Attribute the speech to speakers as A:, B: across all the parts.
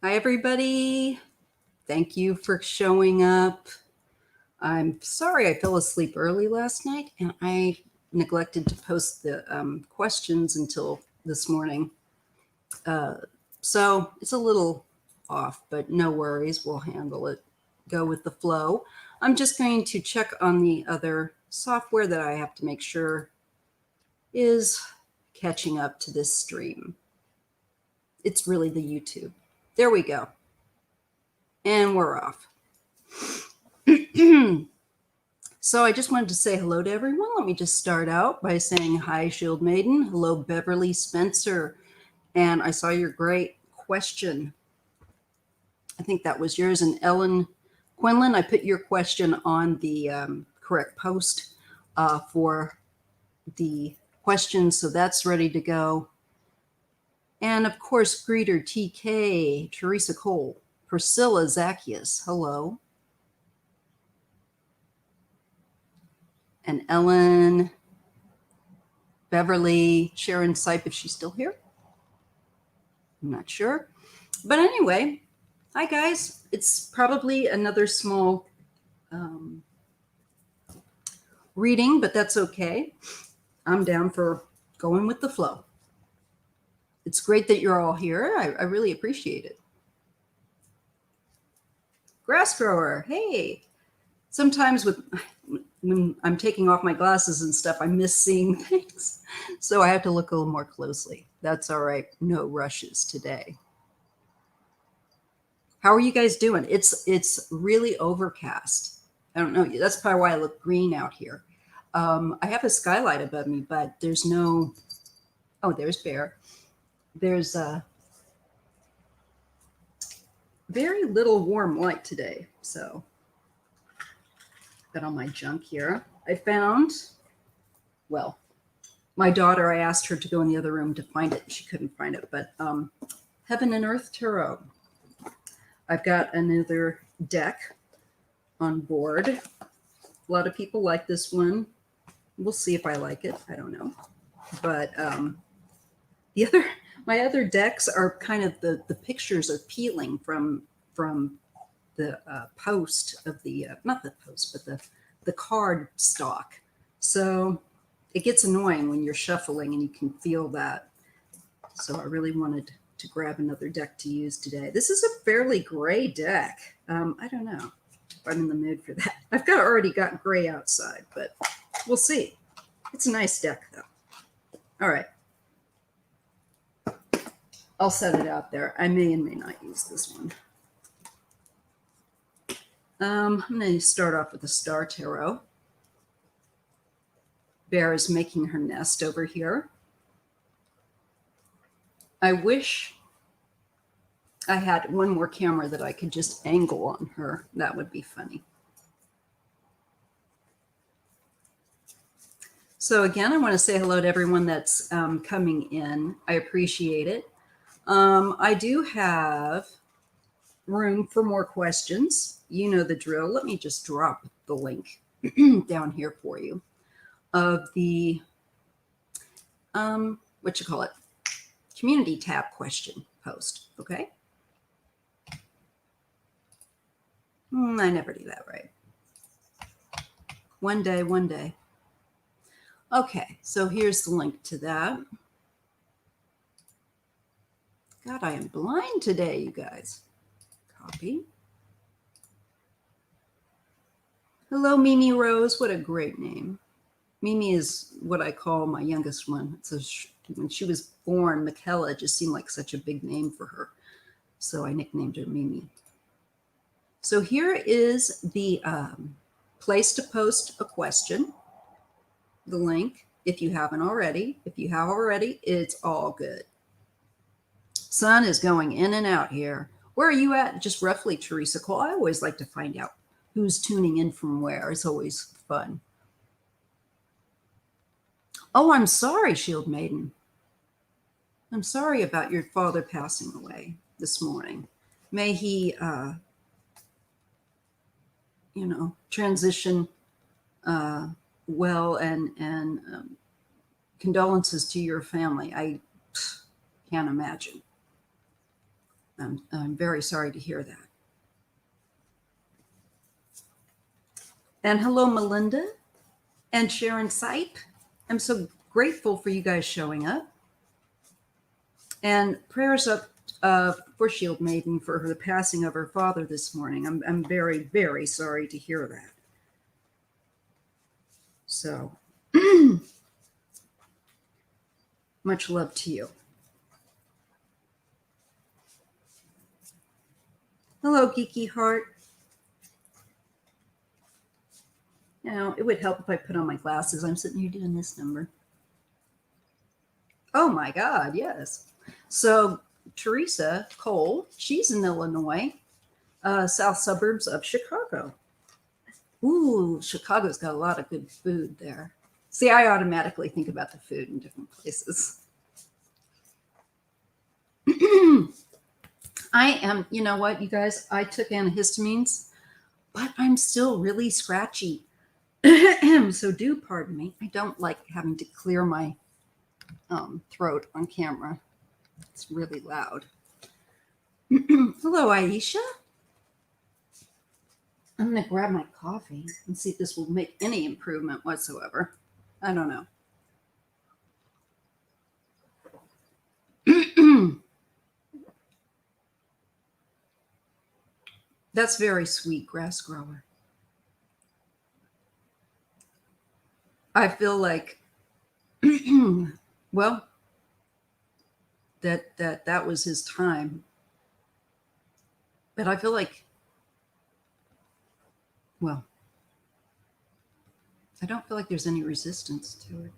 A: Hi, everybody. Thank you for showing up. I'm sorry I fell asleep early last night and I neglected to post the questions until this morning. So it's a little off, but no worries. We'll handle it. Go with the flow. I'm just going to check on the other software that I have to make sure is catching up to this stream. It's really the YouTube. There we go. And we're off. So I just wanted to say hello to everyone. Let me just start out by saying hi, Shield Maiden. Hello, Beverly Spencer. And I saw your great question. I think that was yours. And Ellen Quinlan, I put your question on the correct post for the questions. So that's ready to go. And of course, Greeter, TK, Teresa Cole, Priscilla Zacchaeus. Hello. And Ellen, Beverly, Sharon Sipe, if she's still here. I'm not sure. But anyway, hi guys. It's probably another small reading, but that's okay. I'm down for going with the flow. It's great that you're all here. I really appreciate it. Grass grower, hey. Sometimes when I'm taking off my glasses and stuff, I miss seeing things. So I have to look a little more closely. That's all right. No rushes today. How are you guys doing? It's really overcast. I don't know. That's probably why I look green out here. I have a skylight above me, but there's no. Oh, there's Bear. There's very little warm light today. So, got all my junk here. I found, well, my daughter, I asked her to go in the other room to find it. She couldn't find it, but Heaven and Earth Tarot. I've got another deck on board. A lot of people like this one. We'll see if I like it. I don't know. But my other decks are kind of the pictures are peeling from the post of the not the post, but the card stock. So it gets annoying when you're shuffling and you can feel that. So I really wanted to grab another deck to use today. This is a fairly gray deck. I don't know if I'm in the mood for that. I've already got gray outside, but we'll see. It's a nice deck though. All right. I'll set it out there. I may and may not use this one. I'm going to start off with the Star Tarot. Bear is making her nest over here. I wish I had one more camera that I could just angle on her. That would be funny. So again, I want to say hello to everyone that's coming in. I appreciate it. I do have room for more questions. You know the drill. Let me just drop the link down here for you of the, community tab question post, okay? I never do that right. One day. Okay, so here's the link to that. God, I am blind today, you guys. Copy. Hello, Mimi Rose. What a great name. Mimi is what I call my youngest one. When she was born, Michaela just seemed like such a big name for her. So I nicknamed her Mimi. So here is the place to post a question, the link, if you haven't already. If you have already, it's all good. Sun is going in and out here. Where are you at? Just roughly, Teresa Cole. I always like to find out who's tuning in from where. It's always fun. Oh, I'm sorry, Shield Maiden. I'm sorry about your father passing away this morning. May he, transition well, and condolences to your family. I can't imagine. I'm very sorry to hear that. And hello, Melinda and Sharon Sipe. I'm so grateful for you guys showing up. And prayers up for Shield Maiden for the passing of her father this morning. I'm very, very sorry to hear that. So, much love to you. Hello, Geeky Heart. Now, it would help if I put on my glasses. I'm sitting here doing this number. Oh my God, yes. So, Teresa Cole, she's in Illinois, south suburbs of Chicago. Ooh, Chicago's got a lot of good food there. See, I automatically think about the food in different places. I am, you know what, you guys, I took antihistamines, but I'm still really scratchy. So do pardon me. I don't like having to clear my throat on camera. It's really loud. Hello, Aisha. I'm going to grab my coffee and see if this will make any improvement whatsoever. I don't know. That's very sweet, grass grower. I feel like, well, that was his time. But I feel like, well, I don't feel like there's any resistance to it.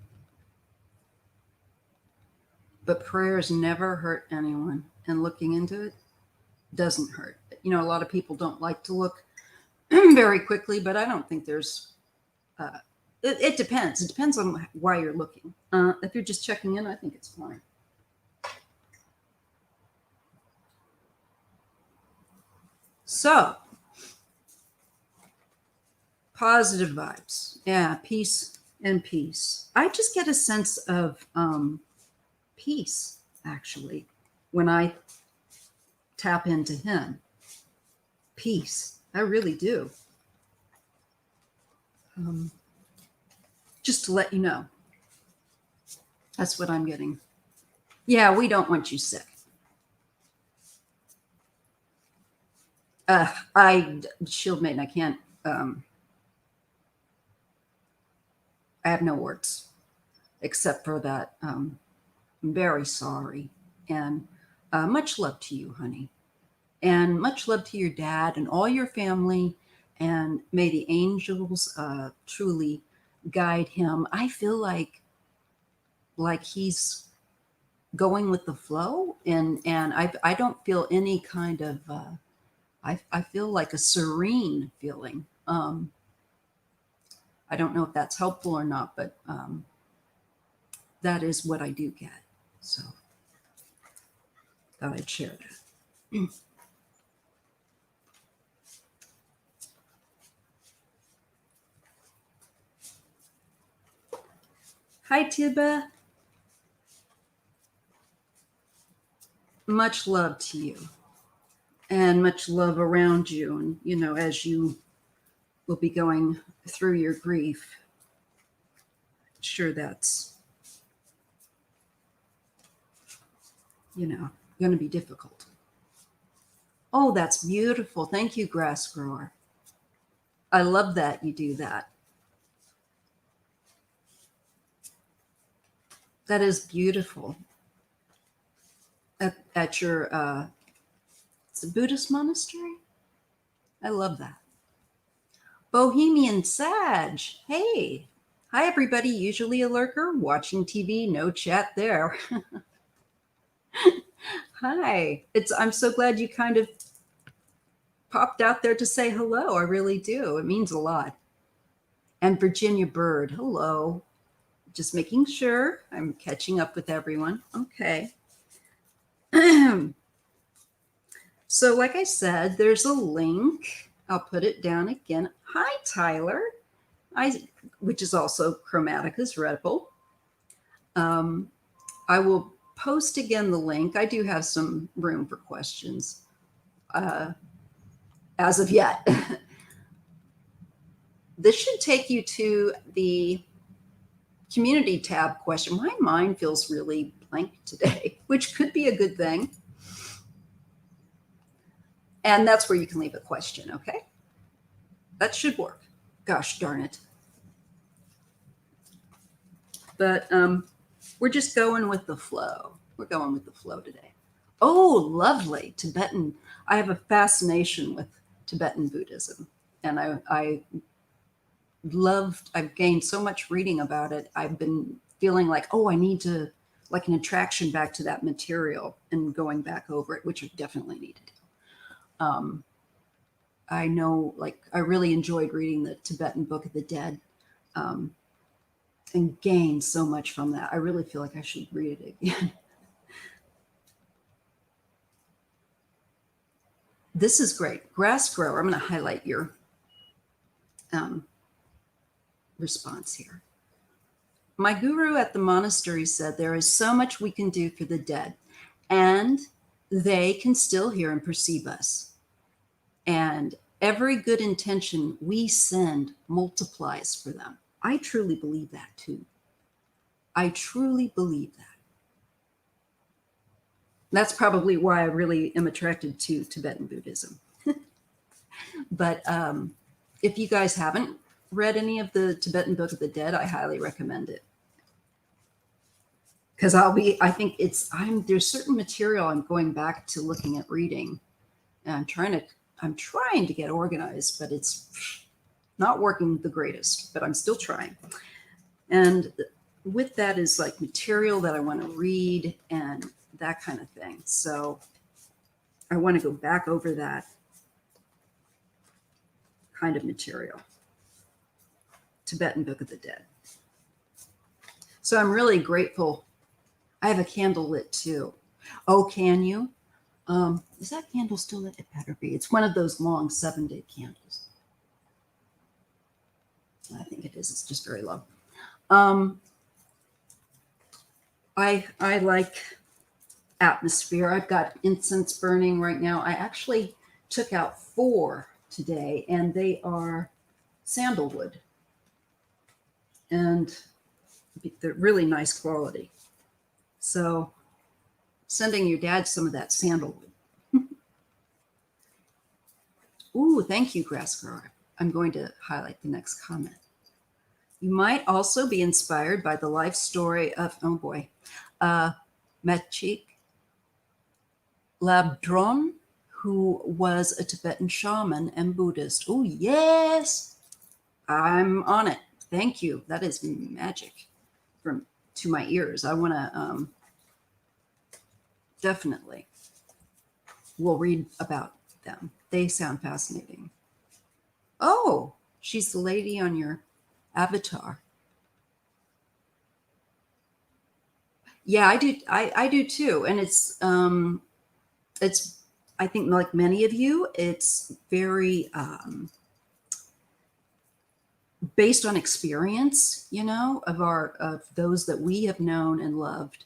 A: But prayers never hurt anyone, and looking into it doesn't hurt. You know, a lot of people don't like to look very quickly, but I don't think there's, it depends. It depends on why you're looking. If you're just checking in, I think it's fine. So, positive vibes. Yeah, peace and peace. I just get a sense of peace, actually, when I tap into him. Peace. I really do. Just to let you know. That's what I'm getting. Yeah, we don't want you sick. Shield Maiden, I can't, I have no words except for that. I'm very sorry. And much love to you, honey. And much love to your dad and all your family. And may the angels truly guide him. I feel like he's going with the flow, and I don't feel any kind of I feel like a serene feeling. I don't know if that's helpful or not, but that is what I do get. So thought I'd share that. Hi, Tiba. Much love to you, and much love around you. And, you know, as you will be going through your grief, I'm sure that's, you know, going to be difficult. Oh, that's beautiful. Thank you, grass grower. I love that you do that. That is beautiful. At your it's a Buddhist monastery. I love that. Bohemian Sag. Hey. Hi, everybody. Usually a lurker, watching TV, no chat there. Hi. I'm so glad you kind of popped out there to say hello. I really do. It means a lot. And Virginia Bird. Hello. Just making sure I'm catching up with everyone. Okay. So, like I said, there's a link. I'll put it down again. Hi, Tyler, which is also Chromatica's Rebel. I will post again the link. I do have some room for questions as of yet. This should take you to the community tab question. My mind feels really blank today, which could be a good thing. And that's where you can leave a question, okay? That should work. Gosh darn it. But we're just going with the flow. We're going with the flow today. Oh, lovely. Tibetan. I have a fascination with Tibetan Buddhism. And I've gained so much reading about it. I've been feeling like, oh, I need to, like an attraction back to that material and going back over it, which I definitely need to do. I know, like, I really enjoyed reading the Tibetan Book of the Dead and gained so much from that. I really feel like I should read it again. This is great. Grass grower. I'm going to highlight your response here. My guru at the monastery said there is so much we can do for the dead, and they can still hear and perceive us. And every good intention we send multiplies for them. I truly believe that too. I truly believe that. That's probably why I really am attracted to Tibetan Buddhism. But if you guys haven't read any of the Tibetan Book of the Dead, I highly recommend it. Because there's certain material I'm going back to looking at reading. And I'm trying to get organized, but it's not working the greatest, but I'm still trying. And with that is like material that I want to read and that kind of thing. So I want to go back over that kind of material. Tibetan Book of the Dead. So I'm really grateful. I have a candle lit too. Oh, can you? Is that candle still lit? It better be. It's one of those long 7-day candles. I think it is. It's just very low. I like atmosphere. I've got incense burning right now. I actually took out 4 today, and they are sandalwood. And they're really nice quality. So sending your dad some of that sandalwood. Ooh, thank you, grass grower. I'm going to highlight the next comment. You might also be inspired by the life story of, Mechik Labdron, who was a Tibetan shaman and Buddhist. Oh, yes, I'm on it. Thank you. That is magic to my ears. I want to definitely. We'll read about them. They sound fascinating. Oh, she's the lady on your avatar. Yeah, I do. I do too. And it's I think like many of you, it's very based on experience, of those that we have known and loved.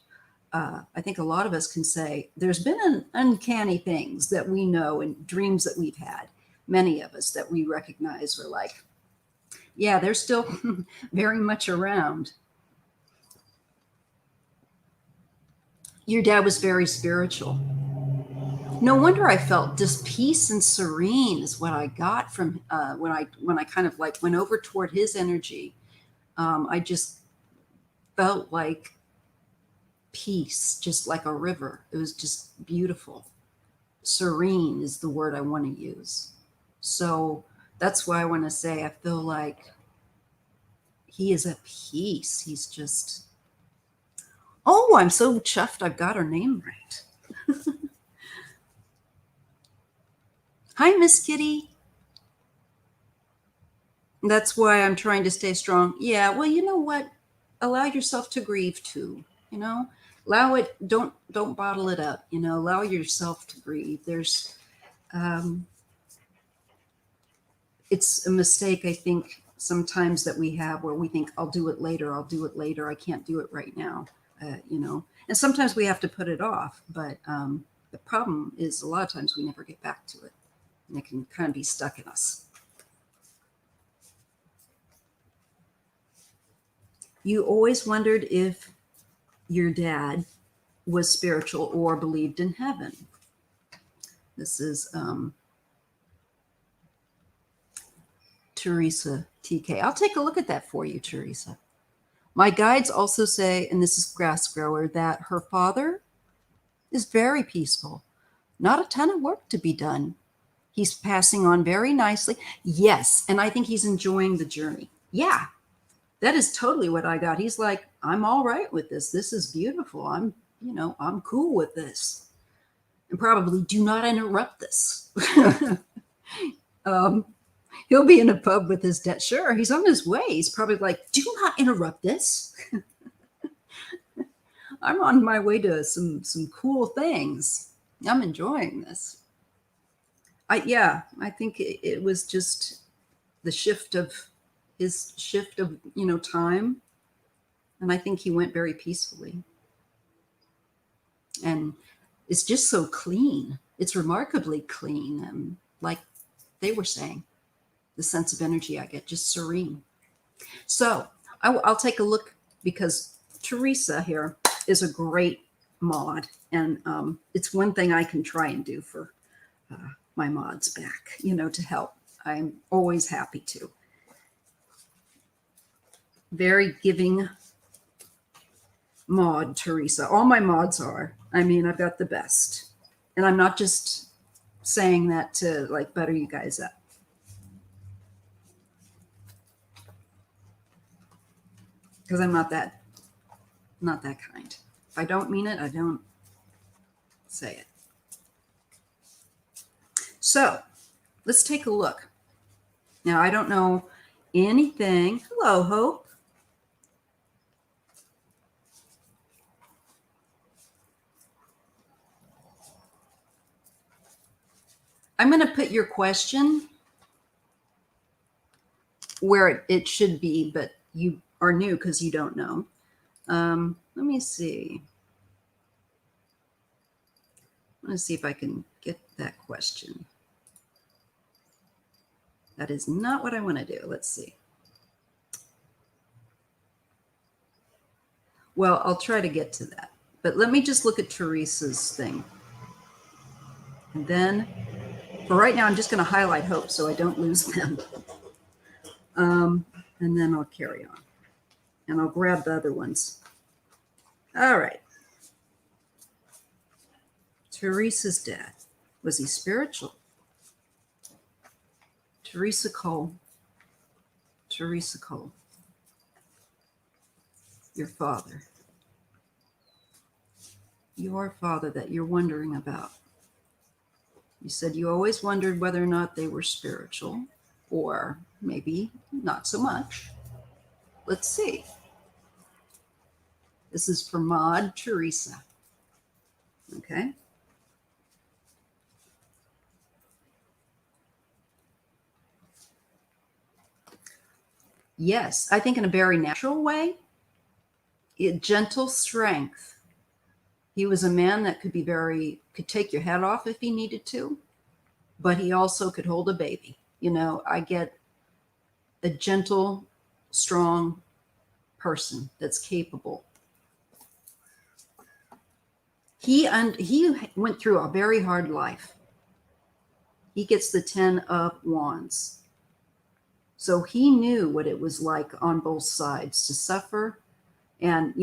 A: I think a lot of us can say there's been uncanny things that we know and dreams that we've had. Many of us that we recognize were like, yeah, they're still very much around. Your dad was very spiritual. No wonder I felt just peace and serene is what I got from when I kind of like went over toward his energy. I just felt like peace, just like a river. It was just beautiful. Serene is the word I want to use. So that's why I want to say I feel like he is at peace. He's just, oh, I'm so chuffed I've got her name right. Hi, Miss Kitty. That's why I'm trying to stay strong. Yeah, well, you know what? Allow yourself to grieve too, Allow it, don't bottle it up, allow yourself to grieve. There's it's a mistake, I think, sometimes that we have where we think, I'll do it later, I can't do it right now, And sometimes we have to put it off, but the problem is a lot of times we never get back to it, and it can kind of be stuck in us. You always wondered if your dad was spiritual or believed in heaven. This is Teresa TK. I'll take a look at that for you, Teresa. My guides also say, and this is Grass Grower, that her father is very peaceful. Not a ton of work to be done. He's passing on very nicely. Yes, and I think he's enjoying the journey. Yeah, that is totally what I got. He's like, I'm all right with this. This is beautiful. I'm cool with this. And probably do not interrupt this. He'll be in a pub with his dad. Sure, he's on his way. He's probably like, do not interrupt this. I'm on my way to some cool things. I'm enjoying this. I think it was just the shift of time. And I think he went very peacefully. And it's just so clean. It's remarkably clean. And like they were saying, the sense of energy I get, just serene. So I'll take a look, because Teresa here is a great mod. And it's one thing I can try and do for my mods back, to help. I'm always happy to. Very giving mod, Teresa. All my mods are. I mean, I've got the best. And I'm not just saying that to like butter you guys up. Because I'm not that kind. If I don't mean it, I don't say it. So let's take a look. Now, I don't know anything. Hello, Hope. I'm going to put your question where it should be, but you are new because you don't know. Let me see. I want to see if I can get that question. That is not what I want to do. Let's see. Well, I'll try to get to that. But let me just look at Teresa's thing. And then, for right now, I'm just going to highlight Hope so I don't lose them. And then I'll carry on. And I'll grab the other ones. All right. Teresa's dad. Was he spiritual? Teresa Cole. Teresa Cole. Your father. Your father that you're wondering about. You said you always wondered whether or not they were spiritual, or maybe not so much. Let's see. This is for Maud Teresa. Okay. Yes, I think in a very natural way. Gentle strength. He was a man that could take your head off if he needed to, but he also could hold a baby. I get a gentle, strong person that's capable. He went through a very hard life. He gets the 10 of Wands. So he knew what it was like on both sides to suffer and,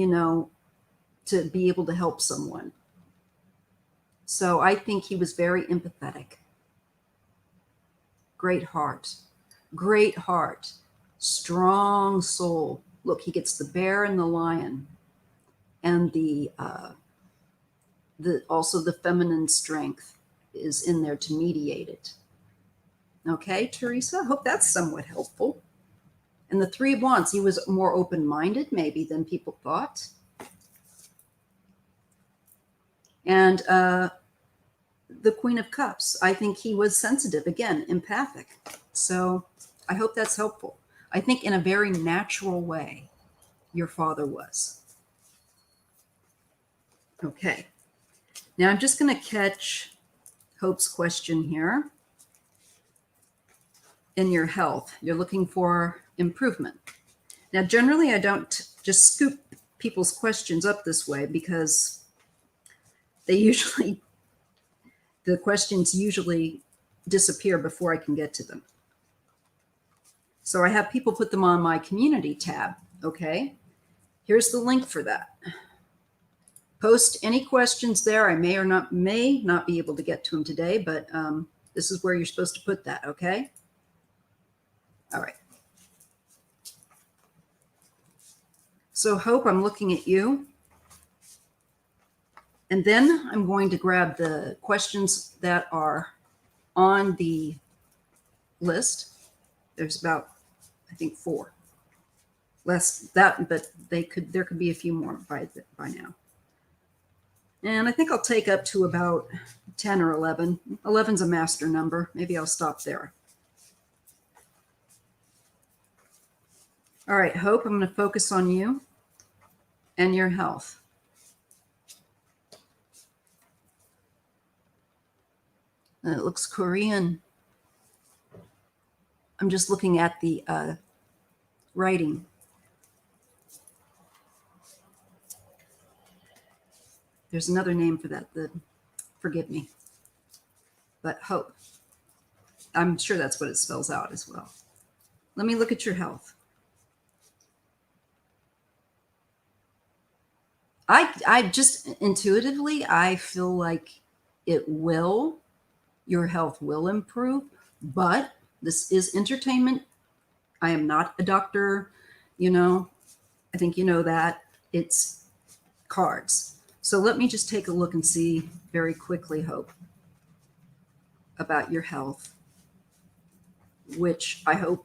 A: to be able to help someone. So I think he was very empathetic. Great heart, strong soul. Look, he gets the bear and the lion, and also the feminine strength is in there to mediate it. Okay, Teresa, hope that's somewhat helpful. And the 3 of Wands, he was more open-minded maybe than people thought. And the Queen of Cups, I think he was sensitive, again, empathic. So I hope that's helpful. I think in a very natural way, your father was. Okay. Now I'm just going to catch Hope's question here. In your health, you're looking for improvement. Now, generally, I don't just scoop people's questions up this way because the questions usually disappear before I can get to them. So I have people put them on my community tab. Okay. Here's the link for that. Post any questions there. I may not be able to get to them today, but this is where you're supposed to put that. Okay. All right. So Hope, I'm looking at you. And then I'm going to grab the questions that are on the list. There's about, I think, 4. Less that, but there could be a few more by now. And I think I'll take up to about 10 or 11. 11's a master number. Maybe I'll stop there. All right, Hope, I'm going to focus on you and your health. And it looks Korean. I'm just looking at the writing. There's another name for that. Forgive me. But Hope. I'm sure that's what it spells out as well. Let me look at your health. I just intuitively, I feel like your health will improve, but this is entertainment. I am not a doctor, I think you know that. It's cards. So let me just take a look and see very quickly, Hope, about your health, which I hope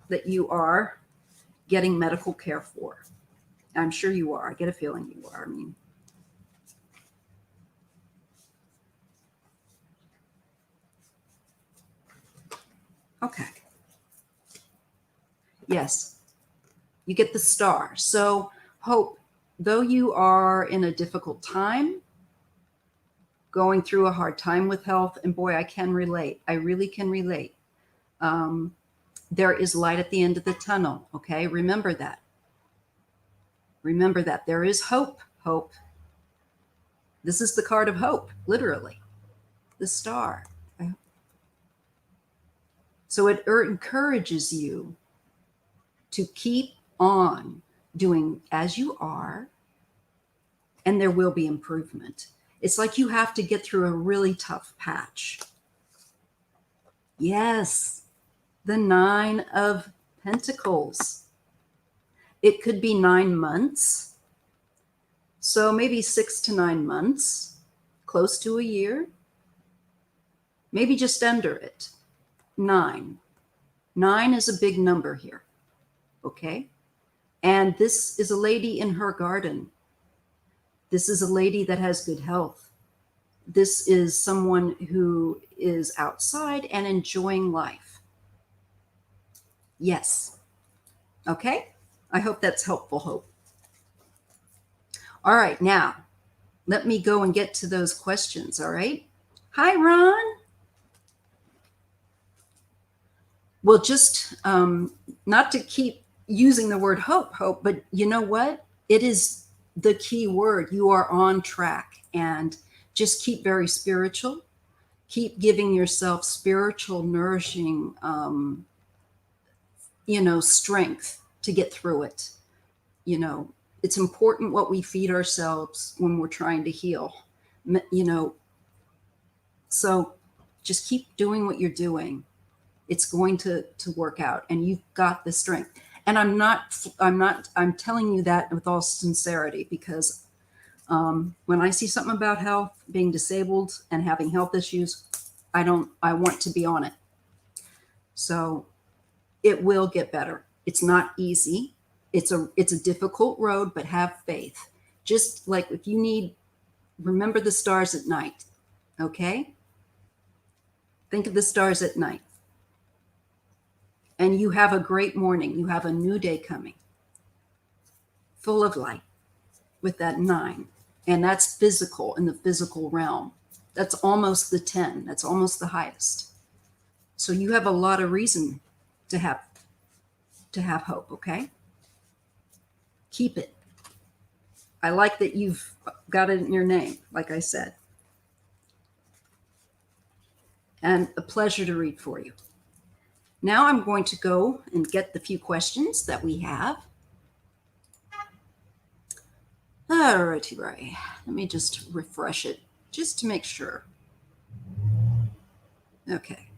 A: that you are getting medical care for. I'm sure you are. I get a feeling you are. Okay. Yes, you get the star. So, Hope, though you are in a difficult time, going through a hard time with health, and boy, I can relate. I really can relate. There is light at the end of the tunnel. Okay. Remember that. Remember that there is hope. Hope. This is the card of hope, literally. The star. Okay? So it encourages you to keep on doing as you are, and there will be improvement. It's like you have to get through a really tough patch. Yes, the 9 of Pentacles. It could be 9 months. So maybe 6 to 9 months, close to a year, maybe just under it. 9. 9 is a big number here. Okay. And this is a lady in her garden. This is a lady that has good health. This is someone who is outside and enjoying life. Yes. Okay. I hope that's helpful, Hope. All right. Now, let me go and get to those questions. All right. Hi, Ron. Well, just not to keep using the word hope, but you know what? It is the key word. You are on track, and just keep very spiritual. Keep giving yourself spiritual, nourishing, strength to get through it. It's important what we feed ourselves when we're trying to heal. So just keep doing what you're doing. It's going to work out, and you've got the strength. And I'm telling you that with all sincerity, because when I see something about health, being disabled and having health issues, I want to be on it. So it will get better. It's not easy. It's a difficult road, but have faith. Just like if you need, remember the stars at night. Okay. Think of the stars at night. And you have a great morning. You have a new day coming, full of light with that 9. And that's physical, in the physical realm. That's almost the 10. That's almost the highest. So you have a lot of reason to have hope, okay? Keep it. I like that you've got it in your name, like I said. And a pleasure to read for you. Now I'm going to go and get the few questions that we have. All righty, right. Let me just refresh it just to make sure. Okay.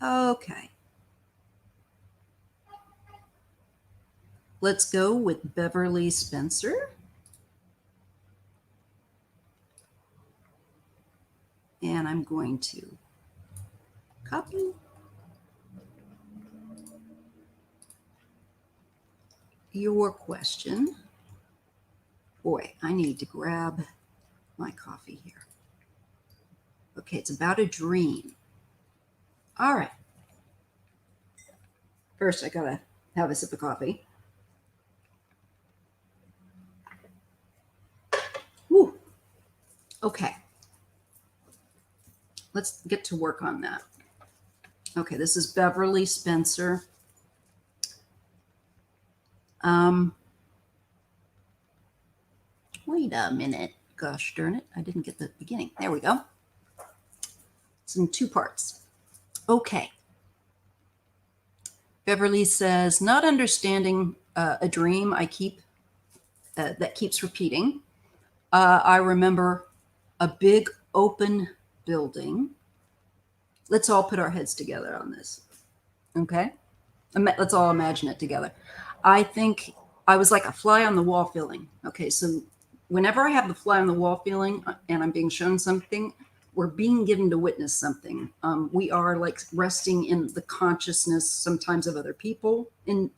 A: Okay. Let's go with Beverly Spencer. And I'm going to copy. Your question. Boy, I need to grab my coffee here. Okay, it's about a dream. All right. First, I gotta have a sip of coffee. Woo. Okay. Let's get to work on that. Okay, this is Beverly Spencer. Wait a minute. Gosh darn it. I didn't get the beginning. There we go. It's in 2 parts. Okay. Beverly says, not understanding a dream I keep that keeps repeating. I remember a big open building. Let's all put our heads together on this. Okay? Let's all imagine it together. I think I was like a fly on the wall feeling. Okay, so whenever I have the fly on the wall feeling and I'm being shown something, we're being given to witness something. We are like resting in the consciousness sometimes of other people.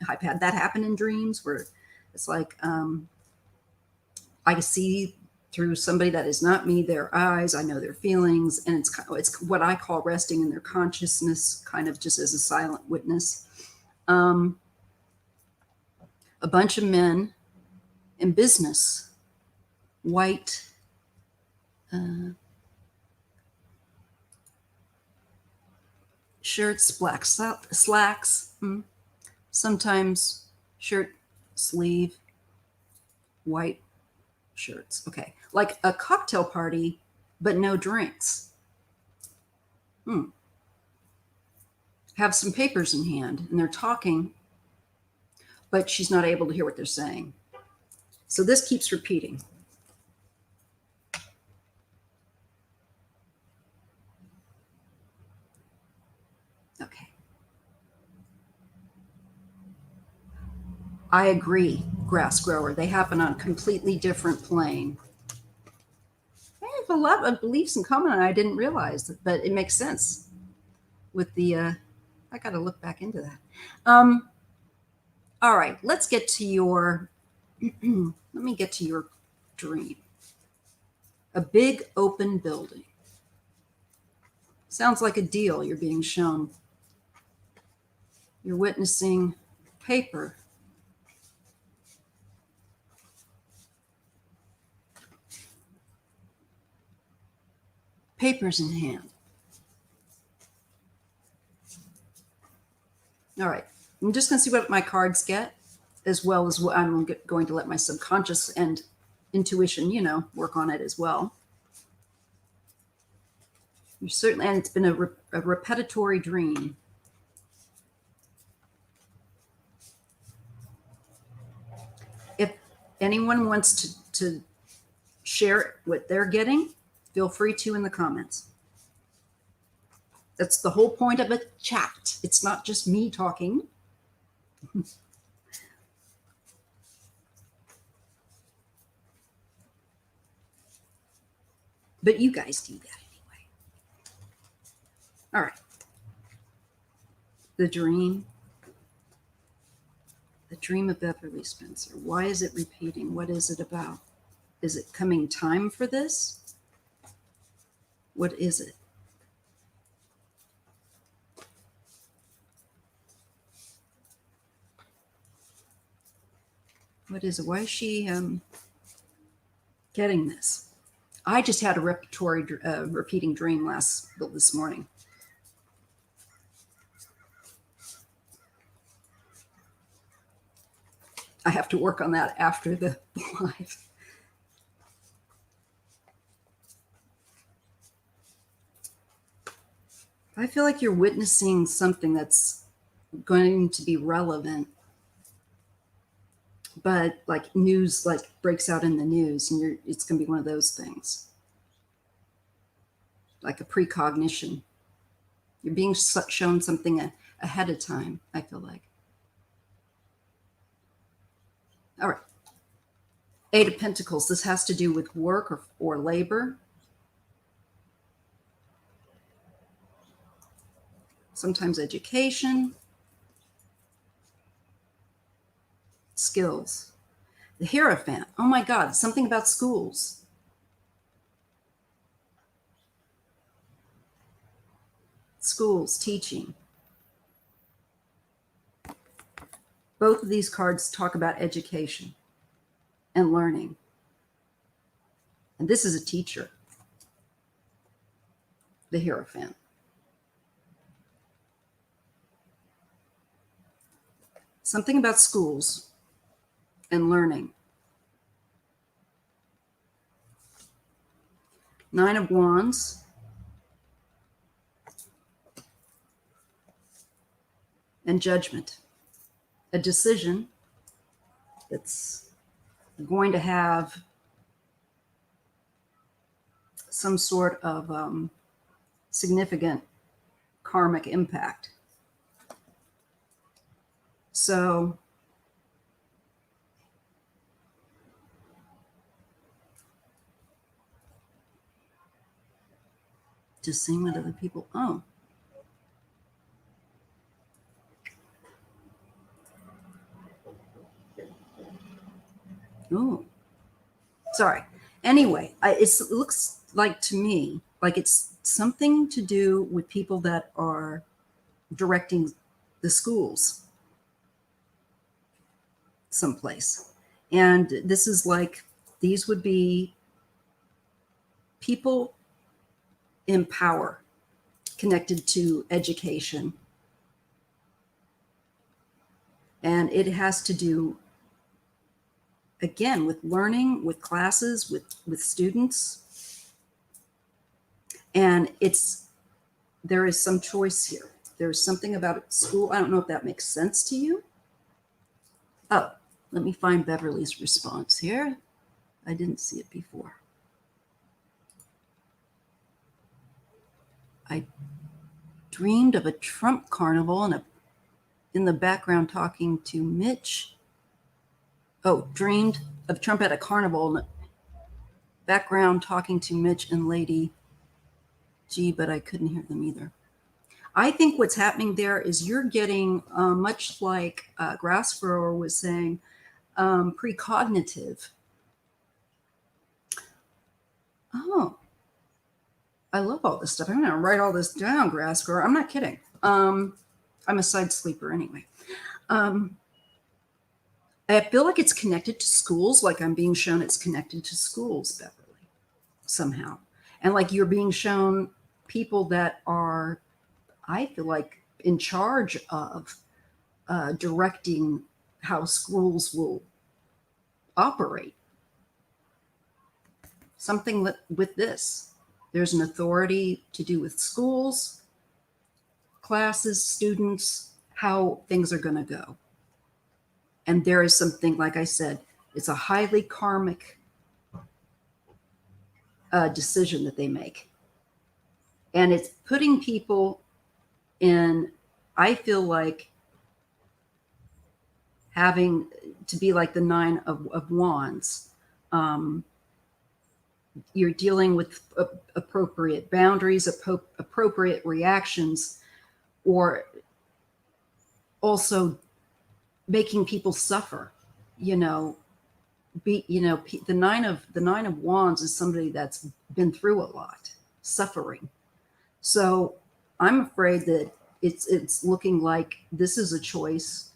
A: I've had that happen in dreams where it's like I see through somebody that is not me, their eyes, I know their feelings, and it's what I call resting in their consciousness, kind of just as a silent witness. A bunch of men in business, white, shirts, black slacks, sometimes shirt sleeve, white shirts. Okay, like a cocktail party, but no drinks. Have some papers in hand, and they're talking, but she's not able to hear what they're saying. So this keeps repeating. Okay. I agree, grass grower. They happen on a completely different plane. I have a lot of beliefs in common, and I didn't realize that, but it makes sense with the, I got to look back into that. All right, let's get to your, let me get to your dream. A big open building. Sounds like a deal you're being shown. You're witnessing paper. Papers in hand. All right, I'm just going to see what my cards get, as well as what I'm going to let my subconscious and intuition, work on it as well. You're certainly, and it's been a repetitory dream. If anyone wants to share what they're getting, feel free to in the comments. That's the whole point of a chat. It's not just me talking. But you guys do that anyway. All right. The dream. The dream of Beverly Spencer. Why is it repeating? What is it about? Is it coming time for this? What is it? what is it? Why is she getting this? I just had a repeating dream this morning. I have to work on that after the live. I feel like you're witnessing something that's going to be relevant, but like news like breaks out in the news, and it's going to be one of those things, like a precognition. You're being shown something ahead of time, I feel like. All right. Eight of Pentacles. This has to do with work or labor. Sometimes education. Skills. The Hierophant. Oh my God, something about schools. Schools, teaching. Both of these cards talk about education and learning. And this is a teacher. The Hierophant. Something about schools and learning. Nine of Wands. And Judgment. A decision that's going to have some sort of significant karmic impact. So just seeing what other people own. Oh, sorry. Anyway, it looks like to me like it's something to do with people that are directing the schools someplace. And this is like, these would be people in power connected to education. And it has to do, again, with learning, with classes, with students. And there is some choice here. There's something about school. I don't know if that makes sense to you. Oh, let me find Beverly's response here. I didn't see it before. I dreamed of a Trump carnival and in the background talking to Mitch. Oh, dreamed of Trump at a carnival in the background talking to Mitch and Lady G, but I couldn't hear them either. I think what's happening there is you're getting, much like Grass Grower was saying, precognitive. Oh, I love all this stuff. I'm going to write all this down, Grass Grower. I'm not kidding. I'm a side sleeper anyway. I feel like it's connected to schools, like I'm being shown it's connected to schools, Beverly, somehow. And like you're being shown people that are, I feel like, in charge of directing how schools will operate. Something with this. There's an authority to do with schools, classes, students, how things are going to go. And there is something, like I said, it's a highly karmic decision that they make. And it's putting people in, I feel like, having to be like the Nine of Wands. You're dealing with appropriate boundaries, appropriate reactions, or also making people suffer. The Nine of Wands is somebody that's been through a lot, suffering. So I'm afraid that it's looking like this is a choice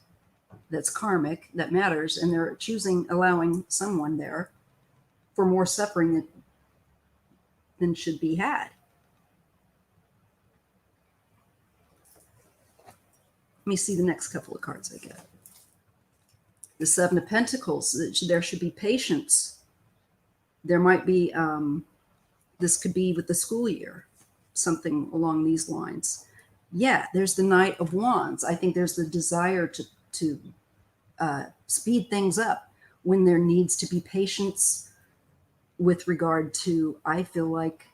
A: that's karmic, that matters, and they're allowing someone there for more suffering than should be had. Let me see the next couple of cards I get. The Seven of Pentacles. There should be patience. There might be, this could be with the school year, something along these lines. Yeah, there's the Knight of Wands. I think there's the desire to speed things up when there needs to be patience with regard to, I feel like,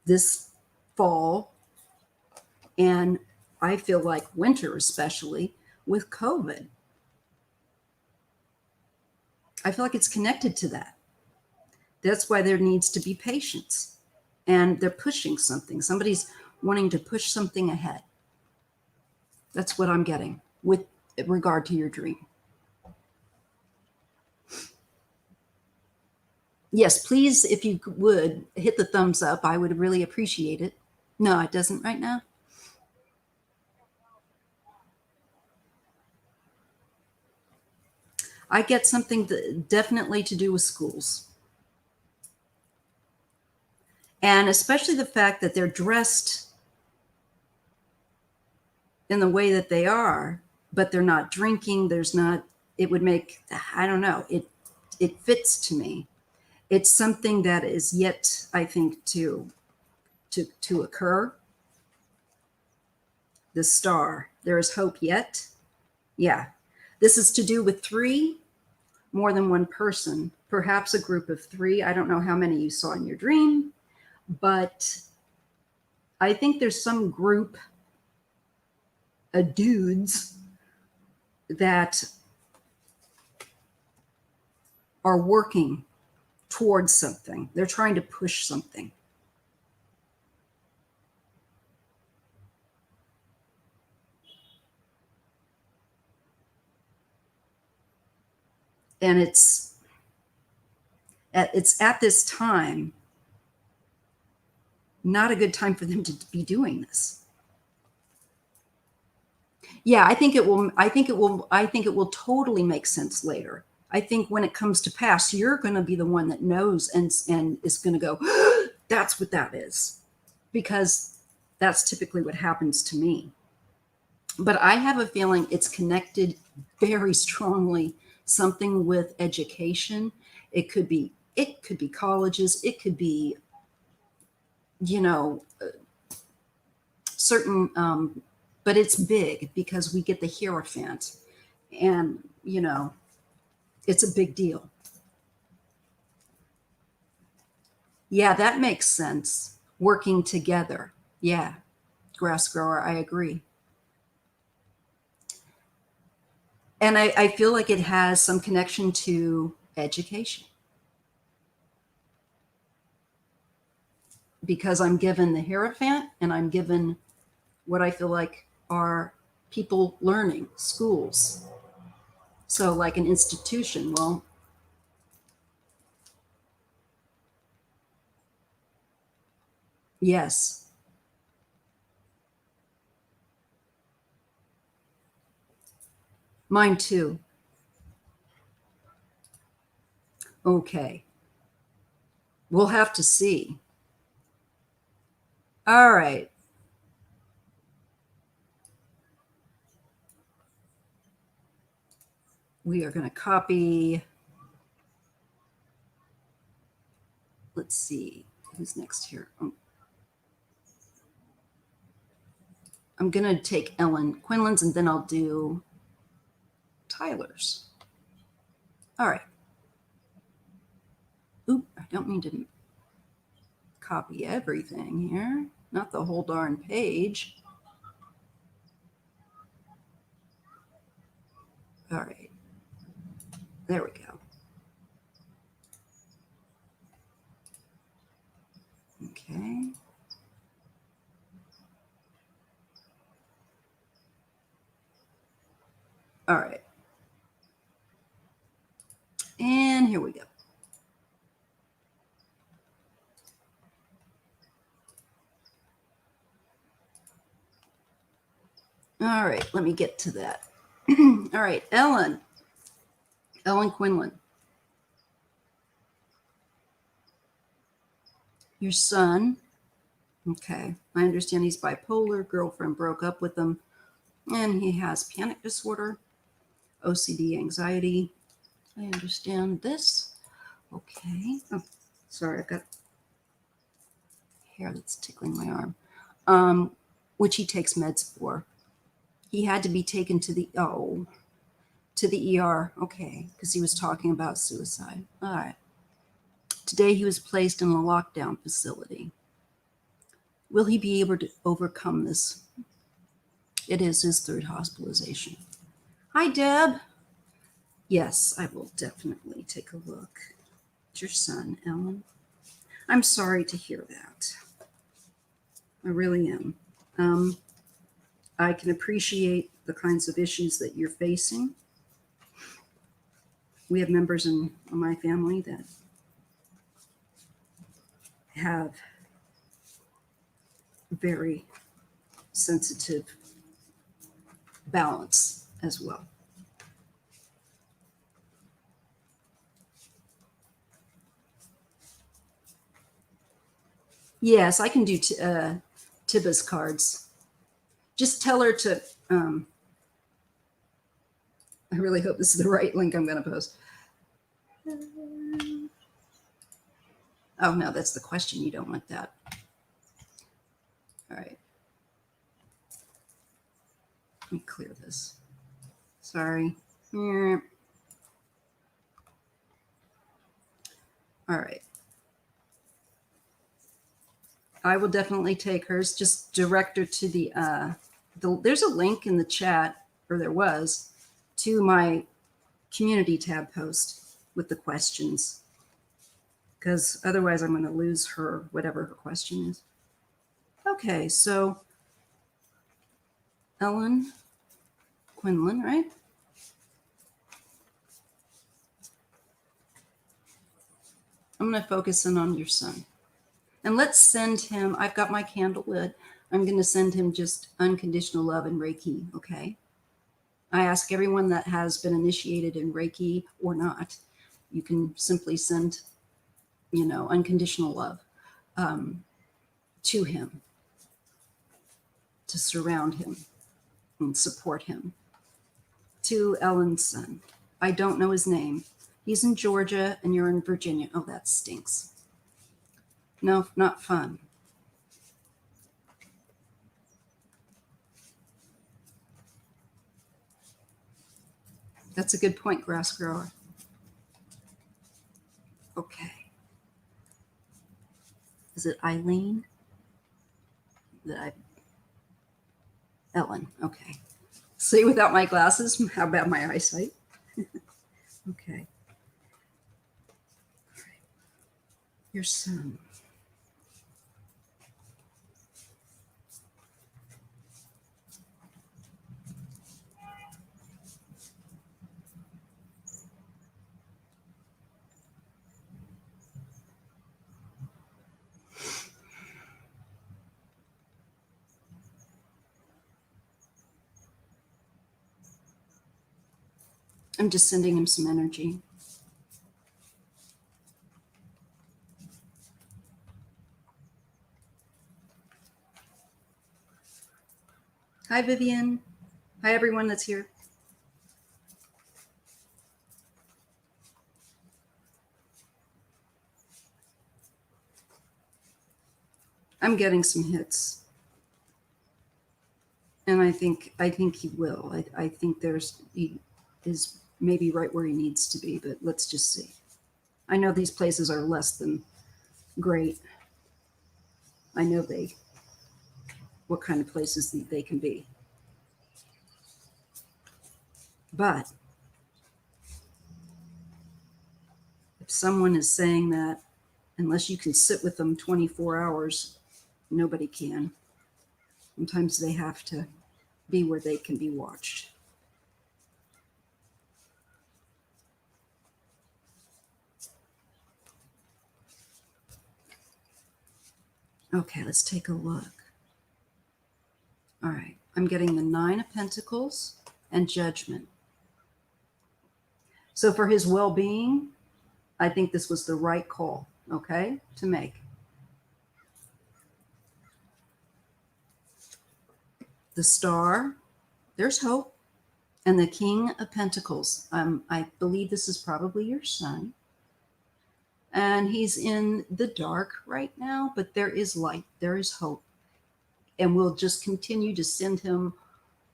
A: this fall, and I feel like winter, especially with COVID. I feel like it's connected to that. That's why there needs to be patience. And they're pushing something. Somebody's wanting to push something ahead. That's what I'm getting with regard to your dream. Yes, please, if you would, hit the thumbs up. I would really appreciate it. No, it doesn't right now. I get something definitely to do with schools. And especially the fact that they're dressed in the way that they are, but they're not drinking. It would make, I don't know, it fits to me. It's something that is yet, I think, to occur. The Star, there is hope yet. Yeah. This is to do with three, more than one person, perhaps a group of three. I don't know how many you saw in your dream, but I think there's some group of dudes that are working towards something. They're trying to push something. And it's at this time not a good time for them to be doing this. Yeah, I think it will totally make sense later. I think when it comes to pass, you're going to be the one that knows and is going to go, that's what that is, because that's typically what happens to me. But I have a feeling it's connected very strongly, something with education. It could be colleges, it could be, certain, but it's big because we get the Hierophant, and, it's a big deal. Yeah, that makes sense. Working together. Yeah. Grass grower, I agree. And I feel like it has some connection to education, because I'm given the Hierophant and I'm given what I feel like are people learning, schools. So, like an institution, well, yes. Mine too. Okay. We'll have to see. All right. We are going to copy. Let's see who's next here. I'm going to take Ellen Quinlan's and then I'll do Tyler's. All right. Oop, I don't mean to copy everything here. Not the whole darn page. All right. There we go. Okay. All right. And here we go. All right, let me get to that. All right, Ellen Quinlan. Your son, okay, I understand he's bipolar, girlfriend broke up with him, and he has panic disorder, OCD, anxiety. I understand this. Okay. Oh, sorry, I've got hair that's tickling my arm. Which he takes meds for. He had to be taken to the ER. Okay, because he was talking about suicide. All right. Today he was placed in a lockdown facility. Will he be able to overcome this? It is his third hospitalization. Hi, Deb. Yes, I will definitely take a look at your son, Ellen. I'm sorry to hear that. I really am. I can appreciate the kinds of issues that you're facing. We have members in my family that have very sensitive balance as well. Yes, I can do Tiba's cards. Just tell her to, I really hope this is the right link I'm going to post. Oh, no, that's the question. You don't want that. All right. Let me clear this. Sorry. All right. I will definitely take hers. Just direct her to there's a link in the chat, or there was, to my community tab post with the questions. Because otherwise I'm going to lose her, whatever her question is. Okay, so Ellen Quinlan, right? I'm going to focus in on your son. And let's send him, I've got my candle lit. I'm going to send him just unconditional love and Reiki, okay? I ask everyone that has been initiated in Reiki or not, you can simply send, unconditional love to him, to surround him and support him. To Ellen's son. I don't know his name. He's in Georgia and you're in Virginia. Oh, that stinks. No, not fun. That's a good point, grass grower. Okay. Is it Eileen? Ellen. Okay. See, without my glasses, how about my eyesight? Okay. All right. Your son. I'm just sending him some energy. Hi, Vivian. Hi, everyone that's here. I'm getting some hits. And I think he will. I think he is maybe right where he needs to be, but let's just see. I know these places are less than great. I know what kind of places they can be. But if someone is saying that unless you can sit with them 24 hours, nobody can. Sometimes they have to be where they can be watched. Okay, let's take a look. All right, I'm getting the 9 of Pentacles and judgment. So for his well-being, I think this was the right call, okay, to make. The Star, there's hope. And the King of Pentacles, I believe this is probably your son. And he's in the dark right now, but there is light, there is hope. And we'll just continue to send him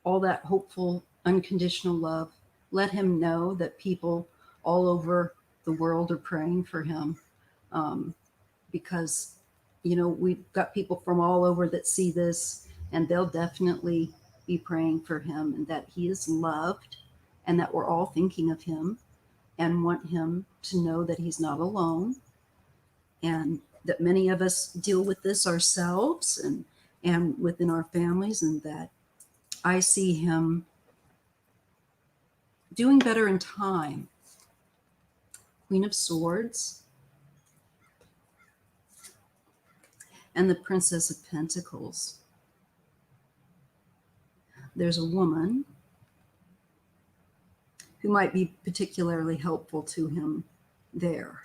A: all that hopeful, unconditional love. Let him know that people all over the world are praying for him. Because, we've got people from all over that see this, and they'll definitely be praying for him, and that he is loved, and that we're all thinking of him and want him to know that he's not alone, and that many of us deal with this ourselves and within our families, and that I see him doing better in time. Queen of Swords and the Princess of Pentacles. There's a woman who might be particularly helpful to him there.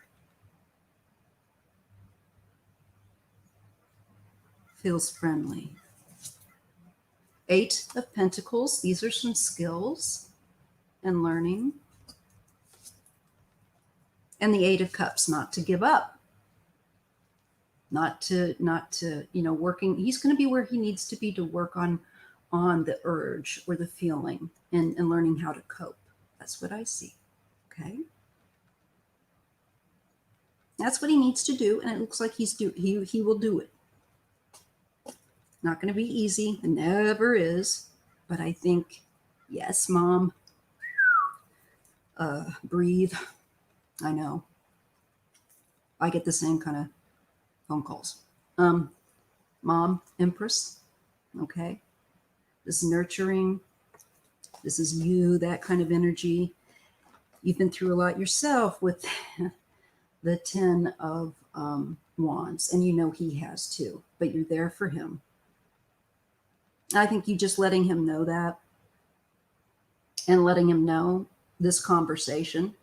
A: Feels friendly. 8 of Pentacles. These are some skills and learning. And the 8 of Cups, not to give up. Not to, working. He's going to be where he needs to be to work on the urge or the feeling and learning how to cope. That's what I see. Okay. That's what he needs to do. And it looks like he will do it. Not going to be easy. It never is. But I think, yes, Mom, breathe. I know. I get the same kind of phone calls. Mom, Empress. Okay. This nurturing. This is you, that kind of energy. You've been through a lot yourself with the 10 of Wands, and he has too, but you're there for him. I think you just letting him know that and letting him know this conversation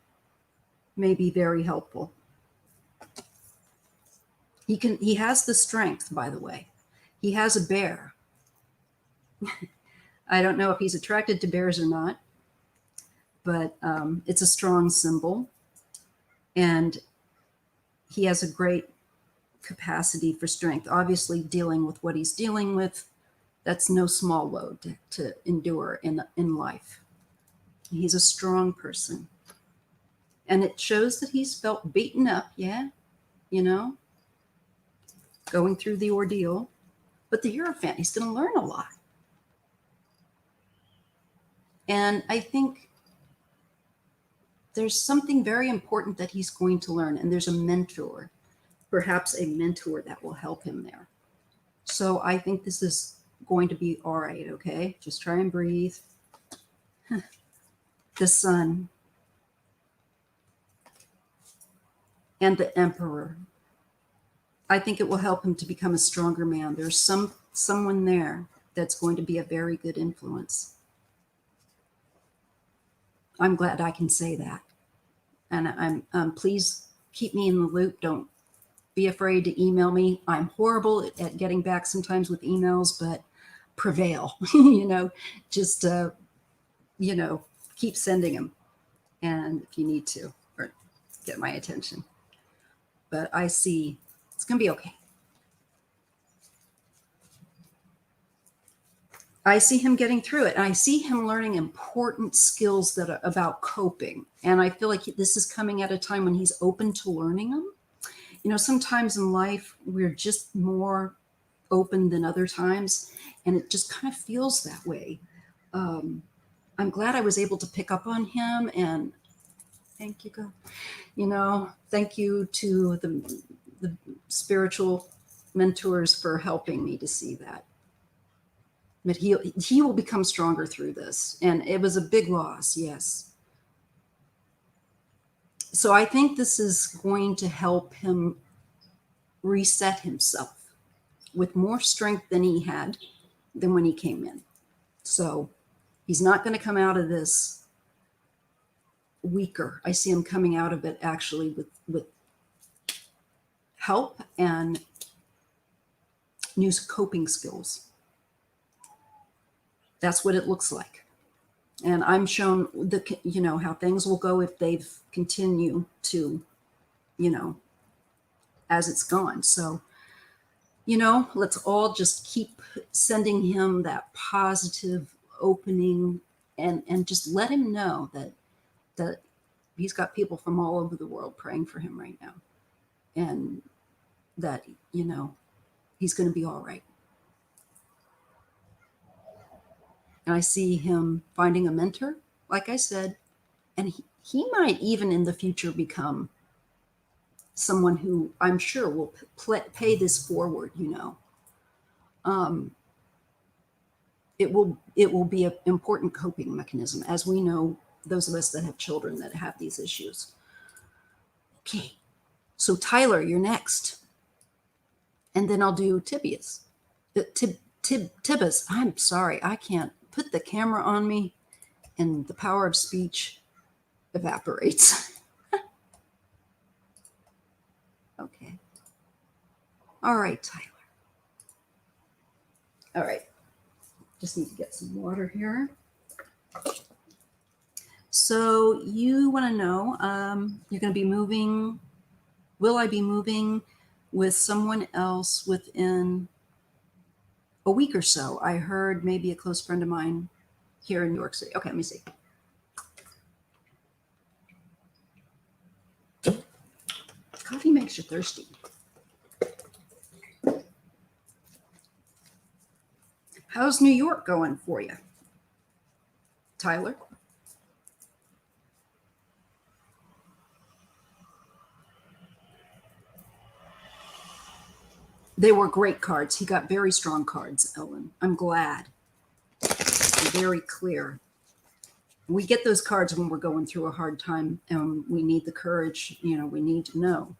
A: may be very helpful. He has the strength, by the way. He has a bear. I don't know if he's attracted to bears or not, but it's a strong symbol. And he has a great capacity for strength. Obviously, dealing with what he's dealing with, that's no small load to endure in life. He's a strong person. And it shows that he's felt beaten up, yeah, going through the ordeal. But the Hierophant, he's going to learn a lot. And I think there's something very important that he's going to learn. And there's a mentor, perhaps a mentor that will help him there. So I think this is going to be all right, okay? Just try and breathe. The Sun and the Emperor. I think it will help him to become a stronger man. There's someone there that's going to be a very good influence. I'm glad I can say that. And please keep me in the loop. Don't be afraid to email me. I'm horrible at getting back sometimes with emails, but prevail, just, keep sending them. And if you need to, or get my attention. But I see it's going to be okay. I see him getting through it. And I see him learning important skills that are about coping. And I feel like this is coming at a time when he's open to learning them. Sometimes in life, we're just more open than other times. And it just kind of feels that way. I'm glad I was able to pick up on him. And thank you, God. Thank you to the spiritual mentors for helping me to see that. But he will become stronger through this. And it was a big loss, yes. So I think this is going to help him reset himself with more strength than he had than when he came in. So He's not going to come out of this weaker. I see him coming out of it actually with help and new coping skills. That's what it looks like. And I'm shown how things will go if they continue to, as it's gone. So, let's all just keep sending him that positive opening and just let him know that he's got people from all over the world praying for him right now. And that, he's going to be all right. And I see him finding a mentor, like I said, and he might even in the future become someone who I'm sure will pay this forward, It will be an important coping mechanism, as we know, those of us that have children that have these issues. Okay, so Tyler, you're next. And then I'll do Tibias. Tibas, I'm sorry, I can't put the camera on me and the power of speech evaporates. Okay. All right, Tyler. All right. Just need to get some water here. So you want to know, you're going to be moving. Will I be moving with someone else within a week or so? I heard maybe a close friend of mine here in New York City. Okay, let me see. Coffee makes you thirsty. How's New York going for you, Tyler? They were great cards. He got very strong cards, Ellen. I'm glad. Very clear. We get those cards when we're going through a hard time and we need the courage, we need to know.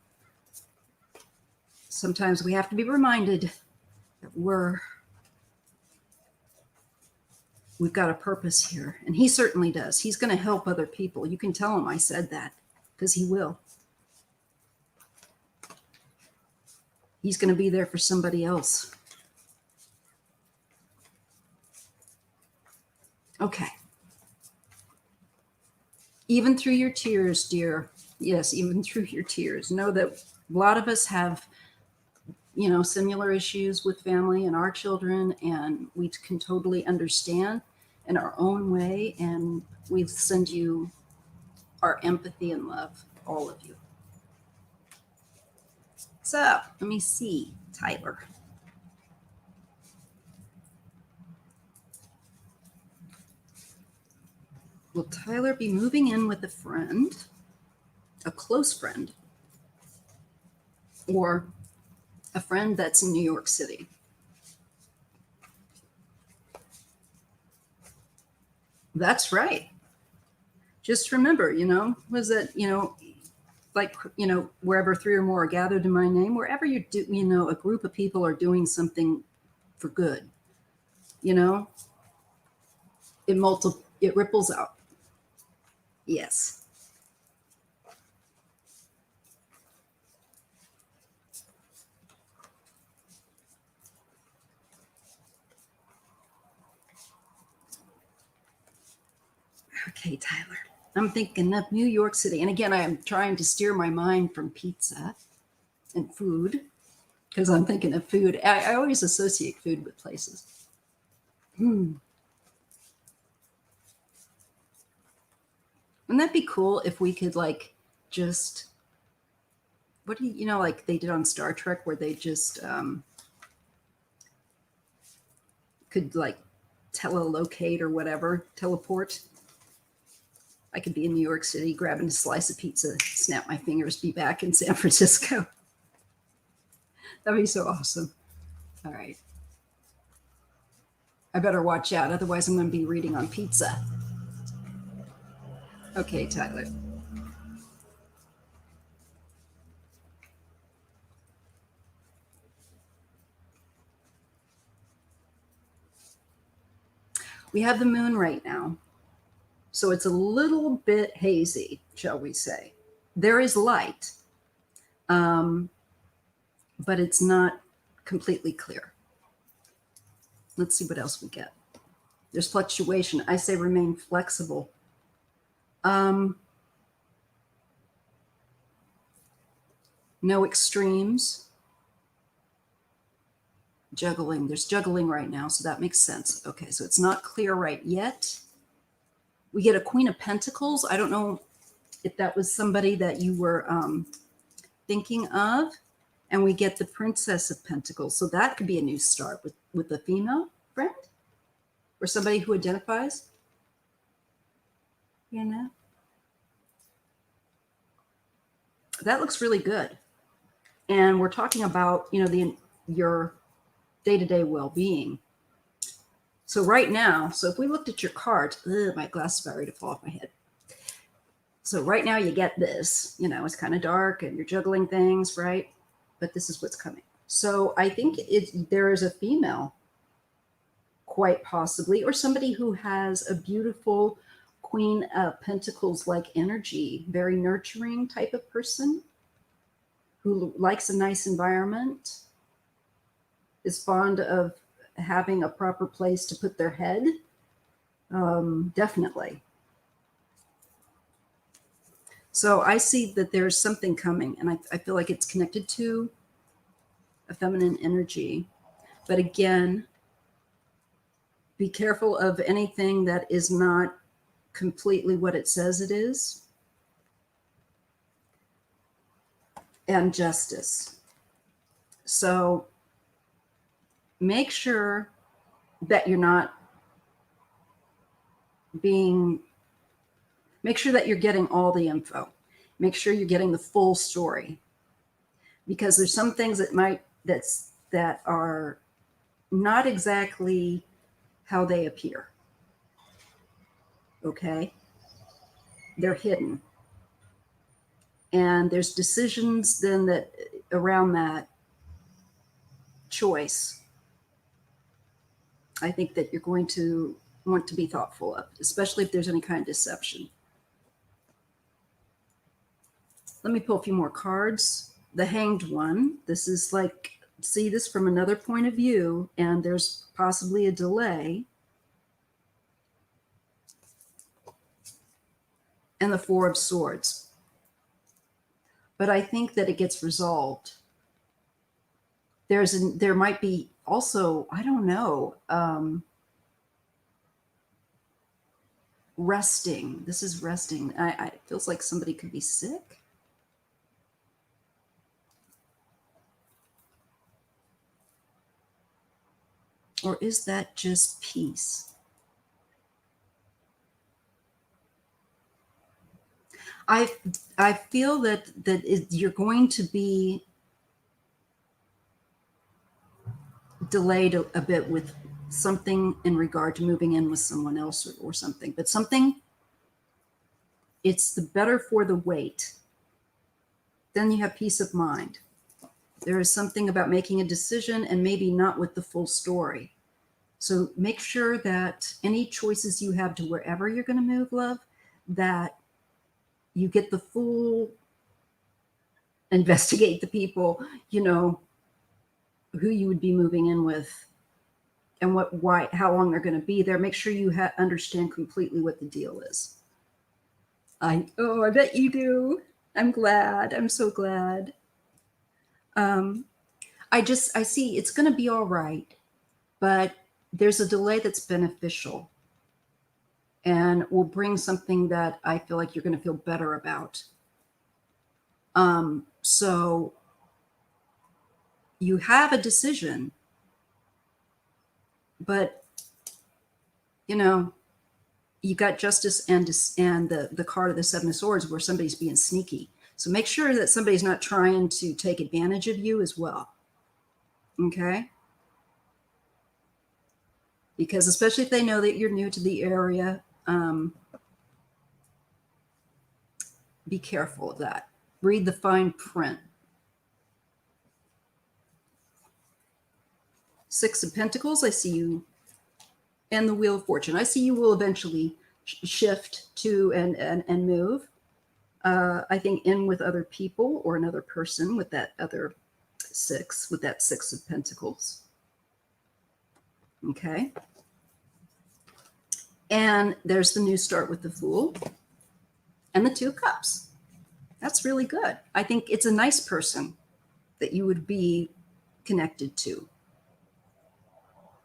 A: Sometimes we have to be reminded that we've got a purpose here. And he certainly does. He's going to help other people. You can tell him I said that because he will. He's going to be there for somebody else. Okay. Even through your tears, dear. Yes, even through your tears. Know that a lot of us have, similar issues with family and our children, and we can totally understand in our own way. And we send you our empathy and love, all of you. So let me see, Tyler. Will Tyler be moving in with a friend, a close friend, or a friend that's in New York City? That's right. Just remember, was it, wherever three or more are gathered in my name, wherever you do, a group of people are doing something for good, it ripples out. Yes. Okay, Tyler. I'm thinking of New York City. And again, I am trying to steer my mind from pizza and food because I'm thinking of food. I always associate food with places. Wouldn't that be cool if we could just, what do like they did on Star Trek where they just could telelocate or whatever, teleport? I could be in New York City grabbing a slice of pizza, snap my fingers, be back in San Francisco. That'd be so awesome. All right. I better watch out. Otherwise, I'm going to be reading on pizza. Okay, Tyler. We have the moon right now. So it's a little bit hazy, shall we say. There is light, but it's not completely clear. Let's see what else we get. There's fluctuation. I say remain flexible. No extremes. Juggling. There's juggling right now, so that makes sense. Okay, so it's not clear right yet. We get a Queen of Pentacles. I don't know if that was somebody that you were thinking of. And we get the Princess of Pentacles. So that could be a new start with a female friend or somebody who identifies. You know? That looks really good. And we're talking about, your day-to-day well-being. So right now, so if we looked at your card, my glass is about ready to fall off my head. So right now you get this, it's kind of dark and you're juggling things, right? But this is what's coming. So I think there is a female, quite possibly, or somebody who has a beautiful Queen of Pentacles-like energy, very nurturing type of person who likes a nice environment, is fond of having a proper place to put their head. Definitely. So I see that there's something coming, and I feel like it's connected to a feminine energy. But again, be careful of anything that is not completely what it says it is. And justice. So make sure that you're not make sure that you're getting all the info. Make sure you're getting the full story, because there's some things that are not exactly how they appear. Okay? They're hidden. And there's decisions then that around that choice, I think that you're going to want to be thoughtful of, especially if there's any kind of deception. Let me pull a few more cards. The Hanged One. This is like, see this from another point of view, and there's possibly a delay. And the Four of Swords. But I think that it gets resolved. There might be also, I don't know, resting. This is resting. It feels like somebody could be sick. Or is that just peace? I feel that you're going to be delayed a bit with something in regard to moving in with someone else or something. But something, it's the better for the wait. Then you have peace of mind. There is something about making a decision and maybe not with the full story. So make sure that any choices you have to wherever you're going to move, love, that you get the full, investigate the people, who you would be moving in with and how long they're going to be there. Make sure you understand completely what the deal is. I bet you do. I'm glad. I'm so glad. I see it's going to be all right, but there's a delay that's beneficial and will bring something that I feel like you're going to feel better about. So you have a decision, but you got justice and the card of the Seven of Swords where somebody's being sneaky. So make sure that somebody's not trying to take advantage of you as well. Okay? Because especially if they know that you're new to the area, be careful of that. Read the fine print. Six of Pentacles, I see you and the Wheel of Fortune. I see you will eventually shift to and move. I think in with other people or another person with that other six, with that Six of Pentacles. Okay. And there's the new start with the Fool and the Two of Cups. That's really good. I think it's a nice person that you would be connected to.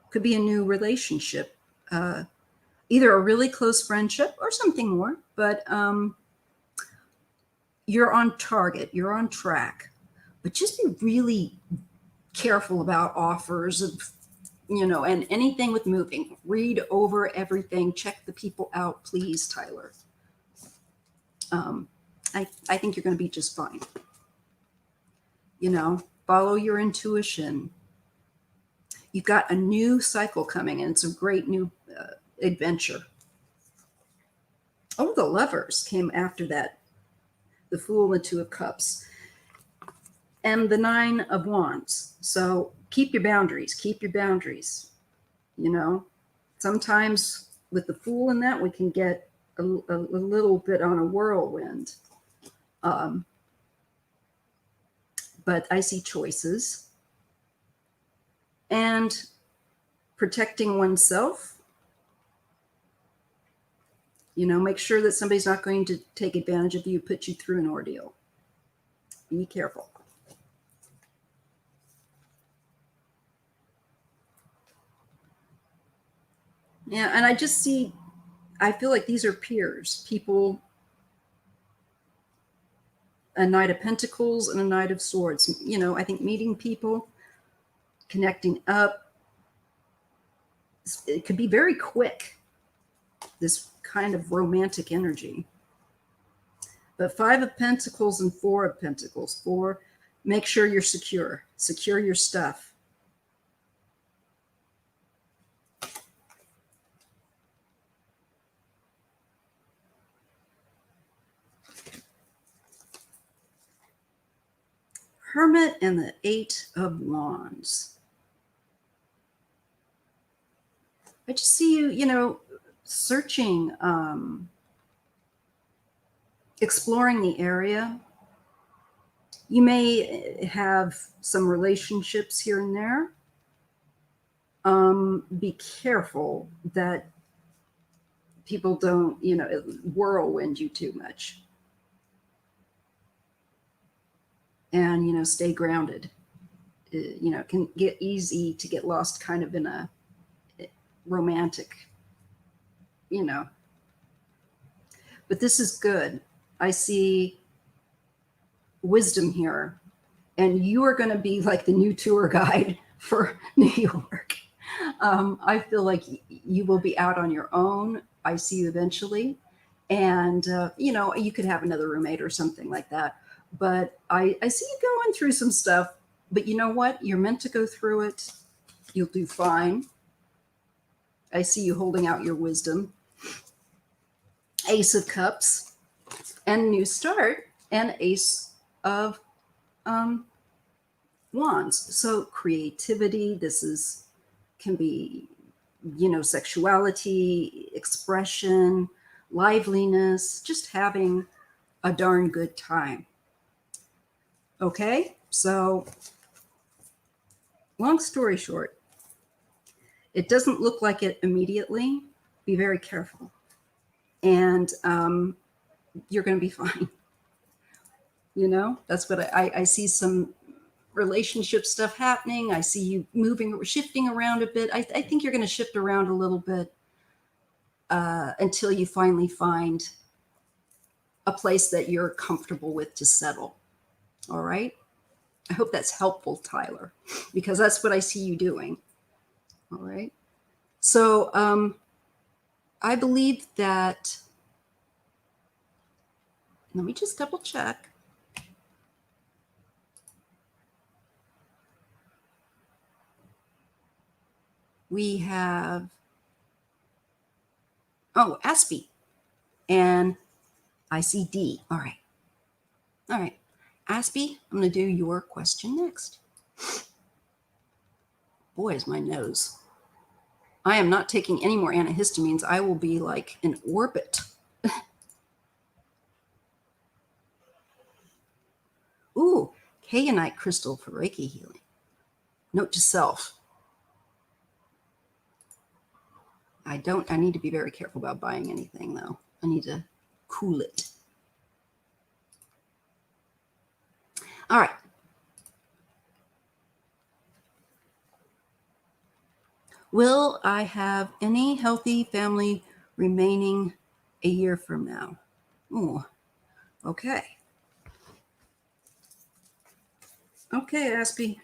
A: Could be a new relationship, either a really close friendship or something more, but you're on target, you're on track. But just be really careful about offers of, and anything with moving. Read over everything, check the people out, please, Tyler. I think you're going to be just fine. Follow your intuition. You've got a new cycle coming, and it's a great new adventure. Oh, the Lovers came after that. The Fool and the Two of Cups. And the Nine of Wands. So keep your boundaries. Keep your boundaries. Sometimes with the Fool in that, we can get a little bit on a whirlwind. But I see choices. And protecting oneself. Make sure that somebody's not going to take advantage of you, put you through an ordeal. Be careful. Yeah, and I feel like these are peers, people, a Knight of Pentacles and a Knight of Swords. I think meeting people, connecting up, it could be very quick, this kind of romantic energy. But Five of Pentacles and Four of Pentacles. Four, make sure you're secure. Secure your stuff. Hermit and the Eight of Wands. I just see you, searching, exploring the area. You may have some relationships here and there. Be careful that people don't, whirlwind you too much. And, stay grounded. It can get easy to get lost kind of in a romantic, But this is good. I see wisdom here. And you are going to be like the new tour guide for New York. I feel like you will be out on your own. I see you eventually. And, you could have another roommate or something like that. But I see you going through some stuff. But you know what? You're meant to go through it. You'll do fine. I see you holding out your wisdom. Ace of Cups and New Start and Ace of Wands. So creativity, this can be, sexuality, expression, liveliness, just having a darn good time. Okay, so long story short, it doesn't look like it immediately. Be very careful. And you're going to be fine. That's what I see, some relationship stuff happening. I see you shifting around a bit. I think you're going to shift around a little bit until you finally find a place that you're comfortable with to settle. All right. I hope that's helpful, Tyler, because that's what I see you doing. All right. So I believe that, let me just double check. We have, Aspie, and I see D. All right. All right. Aspie, I'm going to do your question next. Boy, is my nose. I am not taking any more antihistamines. I will be like in orbit. Ooh, Kayanite crystal for Reiki healing. Note to self. I need to be very careful about buying anything though. I need to cool it. All right. Will I have any healthy family remaining a year from now? Ooh, okay. Okay, Aspie.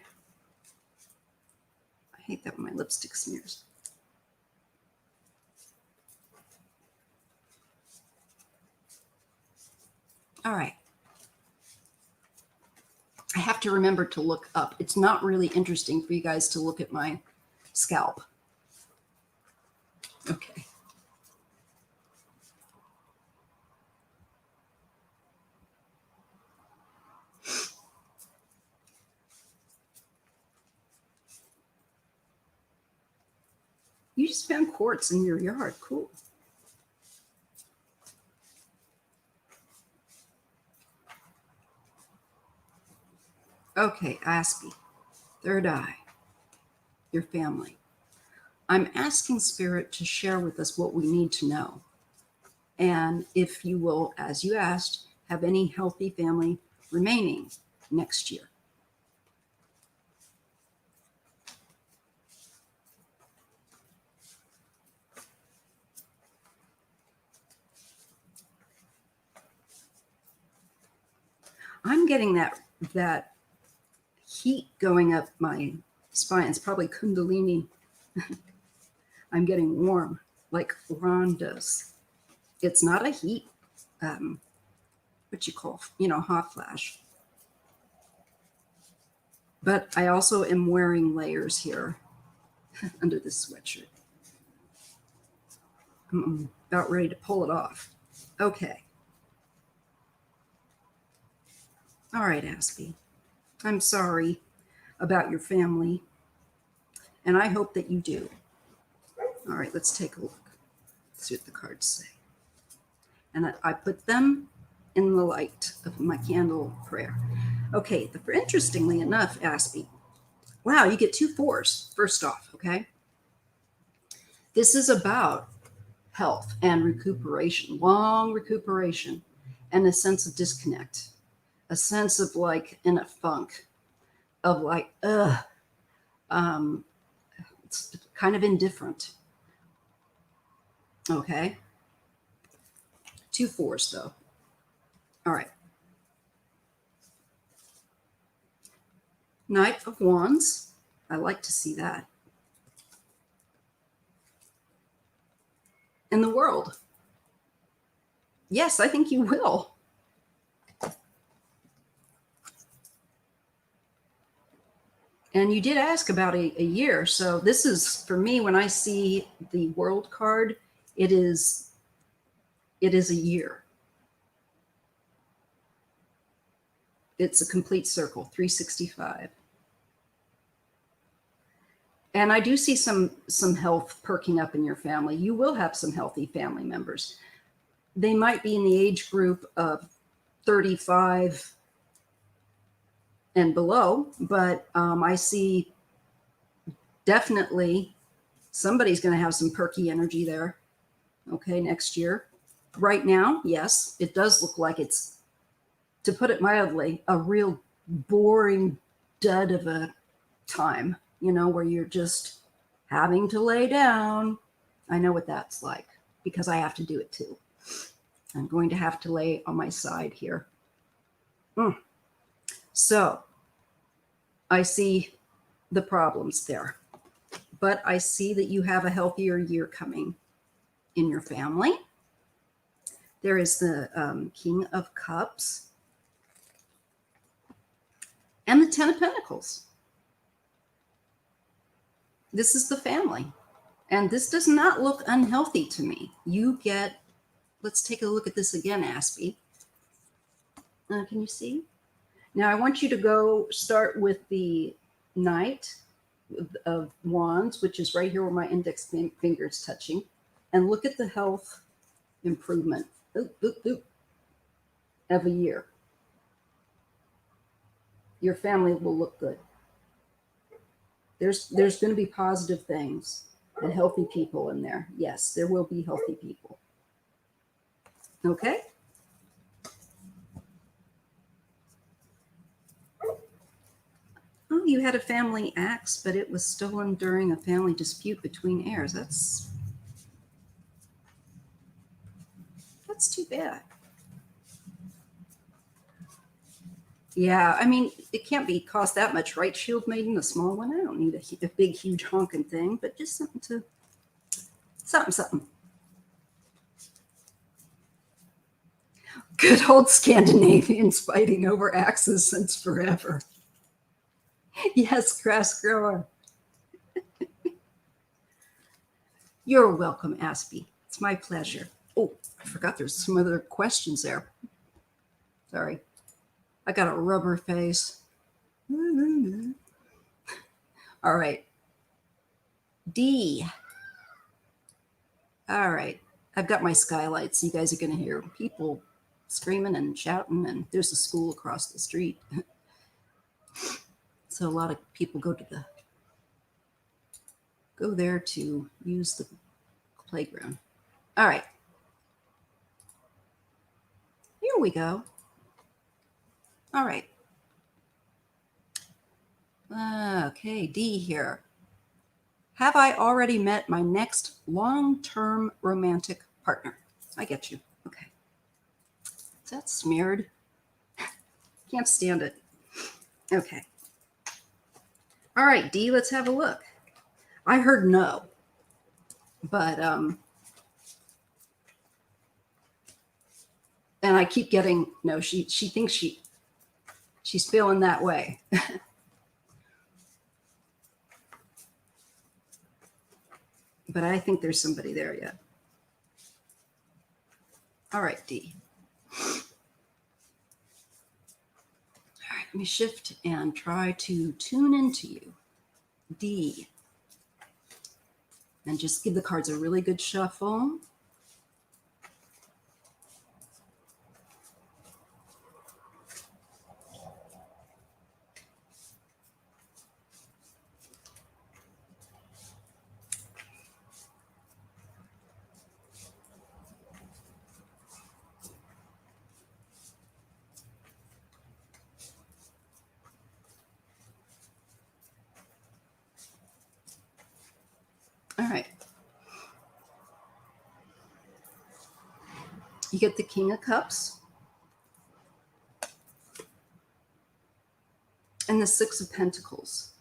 A: I hate that when my lipstick smears. All right. I have to remember to look up. It's not really interesting for you guys to look at my scalp. Okay. You just found quartz in your yard. Cool. Okay, Aspie, third eye, your family. I'm asking Spirit to share with us what we need to know. And if you will, as you asked, have any healthy family remaining next year. I'm getting that heat going up my spine. It's probably Kundalini. I'm getting warm like Ron does. It's not a heat, what you call, hot flash. But I also am wearing layers here under this sweatshirt. I'm about ready to pull it off. Okay. All right, Aspie. I'm sorry about your family, and I hope that you do. All right, let's take a look. Let's see what the cards say. And I put them in the light of my candle prayer. Okay, interestingly enough, Aspie, wow, you get 2 4s, first off, okay? This is about health and recuperation, long recuperation, and a sense of disconnect, a sense of like in a funk, of like, it's kind of indifferent. Okay. 2 4s though. All right. Knight of Wands. I like to see that. In the world. Yes, I think you will. And you did ask about a year. So this is, for me, when I see the world card, it is a year. It's a complete circle, 365. And I do see some health perking up in your family. You will have some healthy family members. They might be in the age group of 35 and below, but I see definitely somebody's going to have some perky energy there. Okay, next year. Right now, yes, it does look like it's, to put it mildly, a real boring dud of a time, where you're just having to lay down. I know what that's like because I have to do it too. I'm going to have to lay on my side here. So I see the problems there, but I see that you have a healthier year coming in your family. There is the King of Cups and the 10 of Pentacles. This is the family. And this does not look unhealthy to me. You get, let's take a look at this again, Aspie. Can you see? Now I want you to go start with the Knight of Wands, which is right here where my index finger is touching, and look at the health improvement of a year. Your family will look good. There's going to be positive things and healthy people in there. Yes, there will be healthy people. Okay? Oh, you had a family axe, but it was stolen during a family dispute between heirs. That's too bad. Yeah, I mean, it can't be cost that much, right? Shield Maiden, a small one. I don't need a big, huge honking thing, but just something. Good old Scandinavians fighting over axes since forever. Yes, grass grower. You're welcome, Aspie. It's my pleasure. Oh, I forgot there's some other questions there. Sorry. I got a rubber face. All right. D. All right. I've got my skylights. You guys are going to hear people screaming and shouting, and there's a school across the street. So a lot of people go there to use the playground. All right. Here we go. All right. Okay, D here. Have I already met my next long-term romantic partner? I get you. Okay. Is that smeared? Can't stand it. Okay. All right, D, let's have a look. I heard no, but and I keep getting no. She thinks she's feeling that way. But I think there's somebody there yet. All right, D. All right, let me shift and try to tune into you. D. And just give the cards a really good shuffle. All right. You get the King of Cups and the Six of Pentacles.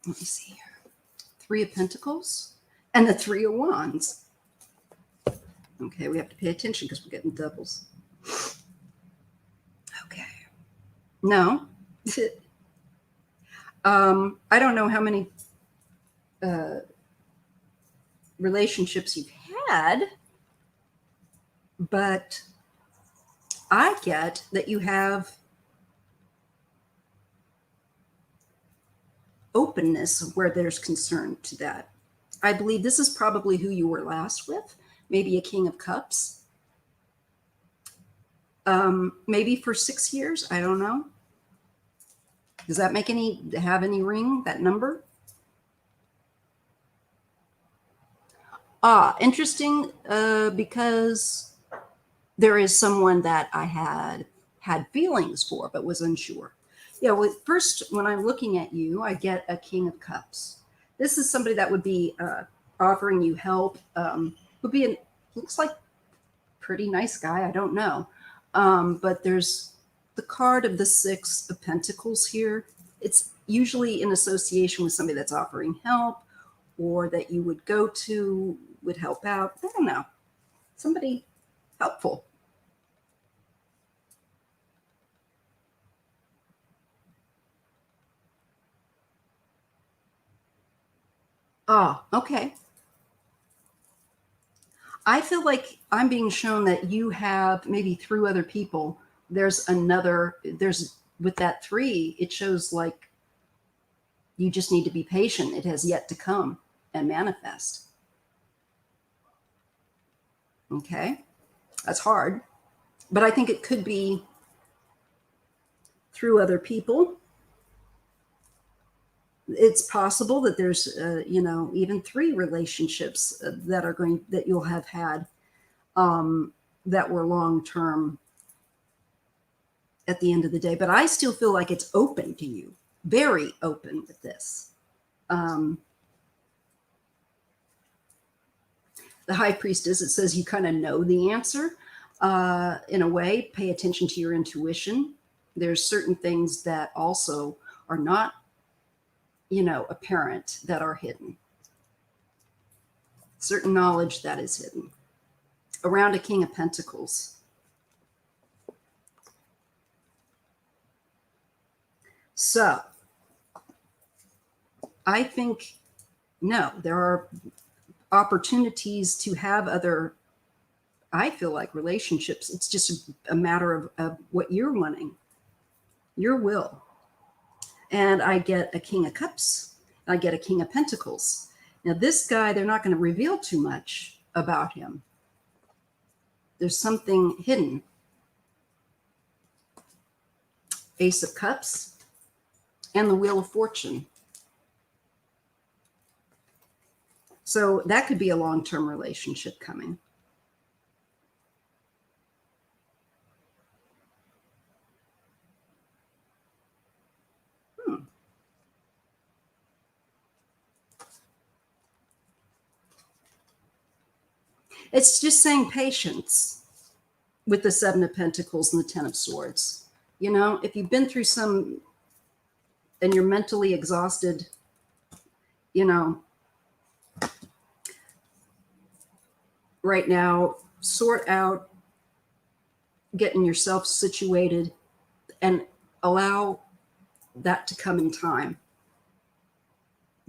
A: Let me see here. Three of Pentacles and the Three of Wands. Okay, we have to pay attention because we're getting doubles. Okay. No. I don't know how many relationships you've had, but I get that you have openness where there's concern to that. I believe this is probably who you were last with, maybe a King of Cups. Maybe for 6 years, I don't know. Does that have any ring, that number? Interesting, because there is someone that I had feelings for, but was unsure. Yeah, well, first, when I'm looking at you, I get a King of Cups. This is somebody that would be offering you help. Looks like pretty nice guy. I don't know. But there's the card of the Six of Pentacles here. It's usually in association with somebody that's offering help or that you would go to, would help out. I don't know. Somebody helpful. Oh, okay. I feel like I'm being shown that you have maybe through other people, there's with that 3, it shows like you just need to be patient. It has yet to come and manifest. Okay. That's hard. But I think it could be through other people. It's possible that there's, even 3 relationships that you'll have had that were long term at the end of the day. But I still feel like it's open to you, very open with this. The High Priestess, it says you kind of know the answer in a way. Pay attention to your intuition. There's certain things that also are not, apparent, that are hidden. Certain knowledge that is hidden. Around a King of Pentacles. So, I think, no, there are opportunities to have other, I feel like, relationships. It's just a matter of what you're wanting, your will. And I get a King of Cups. I get a King of Pentacles. Now, this guy, they're not going to reveal too much about him. There's something hidden. Ace of Cups and the Wheel of Fortune. So that could be a long-term relationship coming. It's just saying patience with the 7 of Pentacles and the 10 of Swords. If you've been through some and you're mentally exhausted, right now, sort out getting yourself situated and allow that to come in time,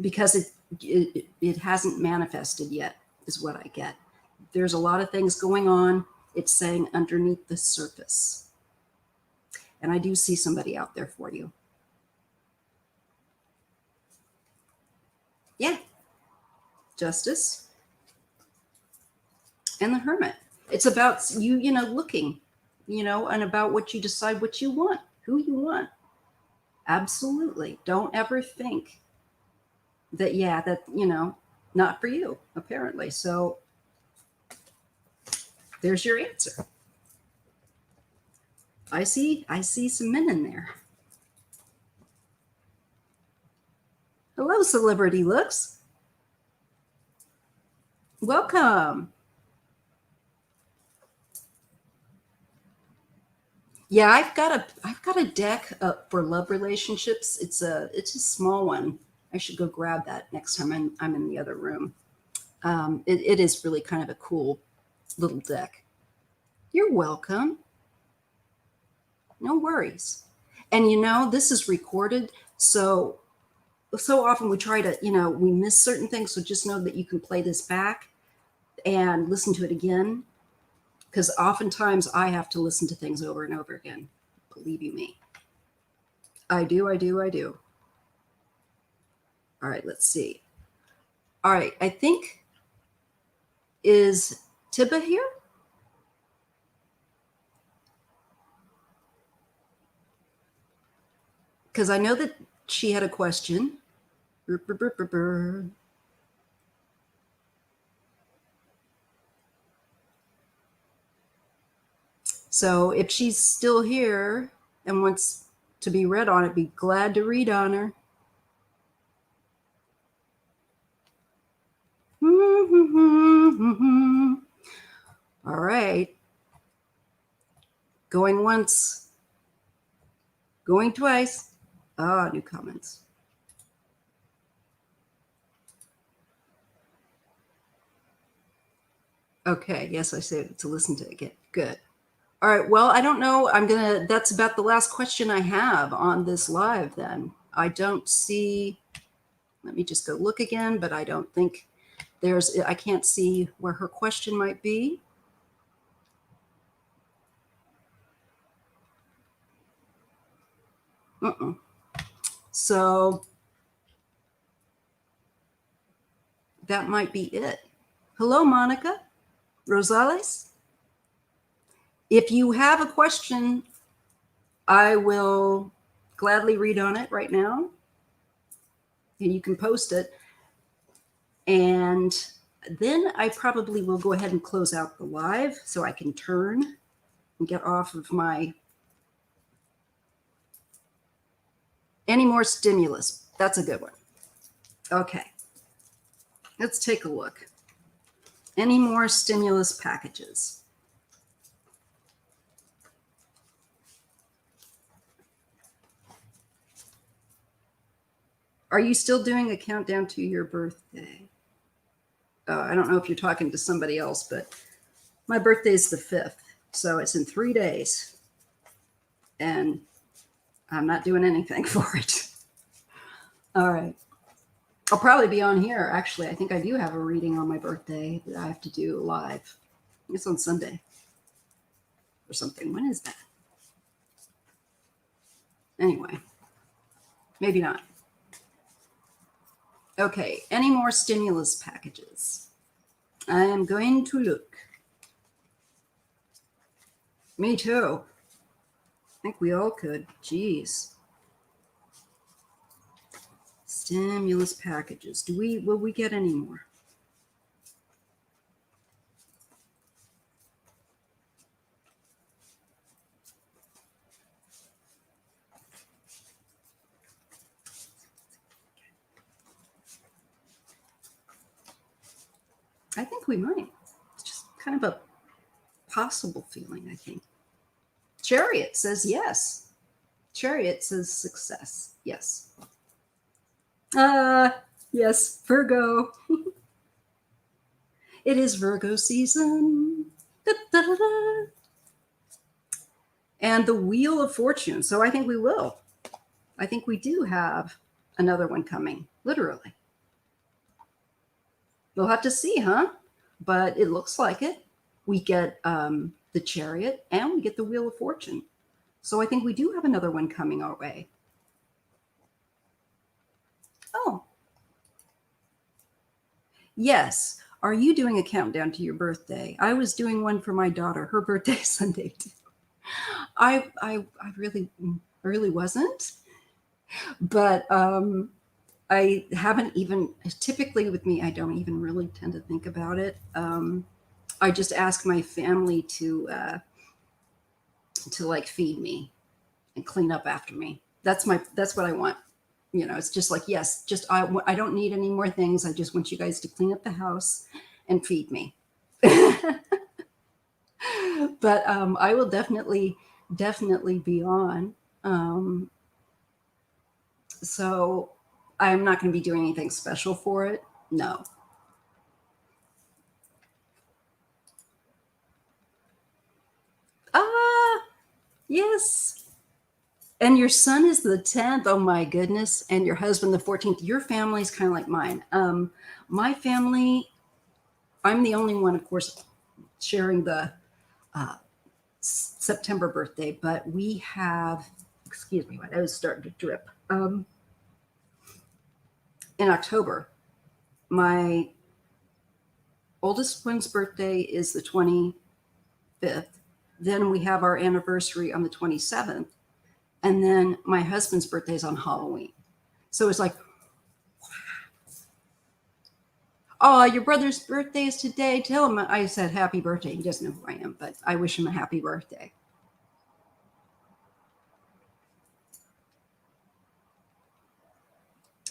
A: because it hasn't manifested yet, is what I get. There's a lot of things going on. It's saying underneath the surface. And I do see somebody out there for you. Yeah. Justice. And the Hermit. It's about you, looking, and about what you decide what you want, who you want. Absolutely. Don't ever think that, not for you, apparently. So there's your answer. I see some men in there. Hello, Celebrity Looks. Welcome. Yeah, I've got a deck for love relationships. It's a small one. I should go grab that next time I'm in the other room. It is really kind of a cool little deck. You're welcome. No worries. And this is recorded, so often we try to, we miss certain things. So just know that you can play this back and listen to it again, because oftentimes I have to listen to things over and over again. Believe you me. I do. All right, let's see. All right, I think, is Tiba here? Because I know that she had a question. So if she's still here and wants to be read on it, be glad to read on her. All right. Going once. Going twice. Ah, new comments. Okay, yes, I said to listen to it again. Good. All right, well, I don't know. That's about the last question I have on this live then. I don't see, let me just go look again, but I don't think I can't see where her question might be. Uh-uh. So that might be it. Hello, Monica Rosales. If you have a question, I will gladly read on it right now, and you can post it. And then I probably will go ahead and close out the live so I can turn and get off of my any more stimulus. That's a good one. Okay, let's take a look. Any more stimulus packages? Are you still doing a countdown to your birthday? I don't know if you're talking to somebody else, but my birthday is the 5th, so it's in 3 days, and I'm not doing anything for it. All right. I'll probably be on here. Actually, I think I do have a reading on my birthday that I have to do live. It's on Sunday or something. When is that? Anyway, maybe not. Okay, any more stimulus packages? I am going to look. Me too. I think we all could. Jeez. Stimulus packages. Will we get any more? I think we might. It's just kind of a possible feeling, I think. Chariot says yes. Chariot says success. Yes. Yes, Virgo. It is Virgo season. Da, da, da, da. And the Wheel of Fortune. So I think we will. I think we do have another one coming, literally. We'll have to see, huh? But it looks like it. We get the Chariot and we get the Wheel of Fortune. So I think we do have another one coming our way. Oh. Yes. Are you doing a countdown to your birthday? I was doing one for my daughter. Her birthday is Sunday too. I really wasn't. But I haven't even, typically with me, I don't even really tend to think about it. I just ask my family to like feed me and clean up after me. That's what I want. You know, it's just like, yes, just I don't need any more things. I just want you guys to clean up the house and feed me. But I will definitely be on. So I'm not going to be doing anything special for it. No. Yes. And your son is the 10th. Oh my goodness. And your husband the 14th. Your family is kind of like mine. My family, I'm the only one, of course, sharing the September birthday, but we have, excuse me, I was starting to drip. In October, my oldest one's birthday is the 25th. Then we have our anniversary on the 27th. And then my husband's birthday is on Halloween. So it's like, oh, your brother's birthday is today. Tell him I said happy birthday. He doesn't know who I am, but I wish him a happy birthday.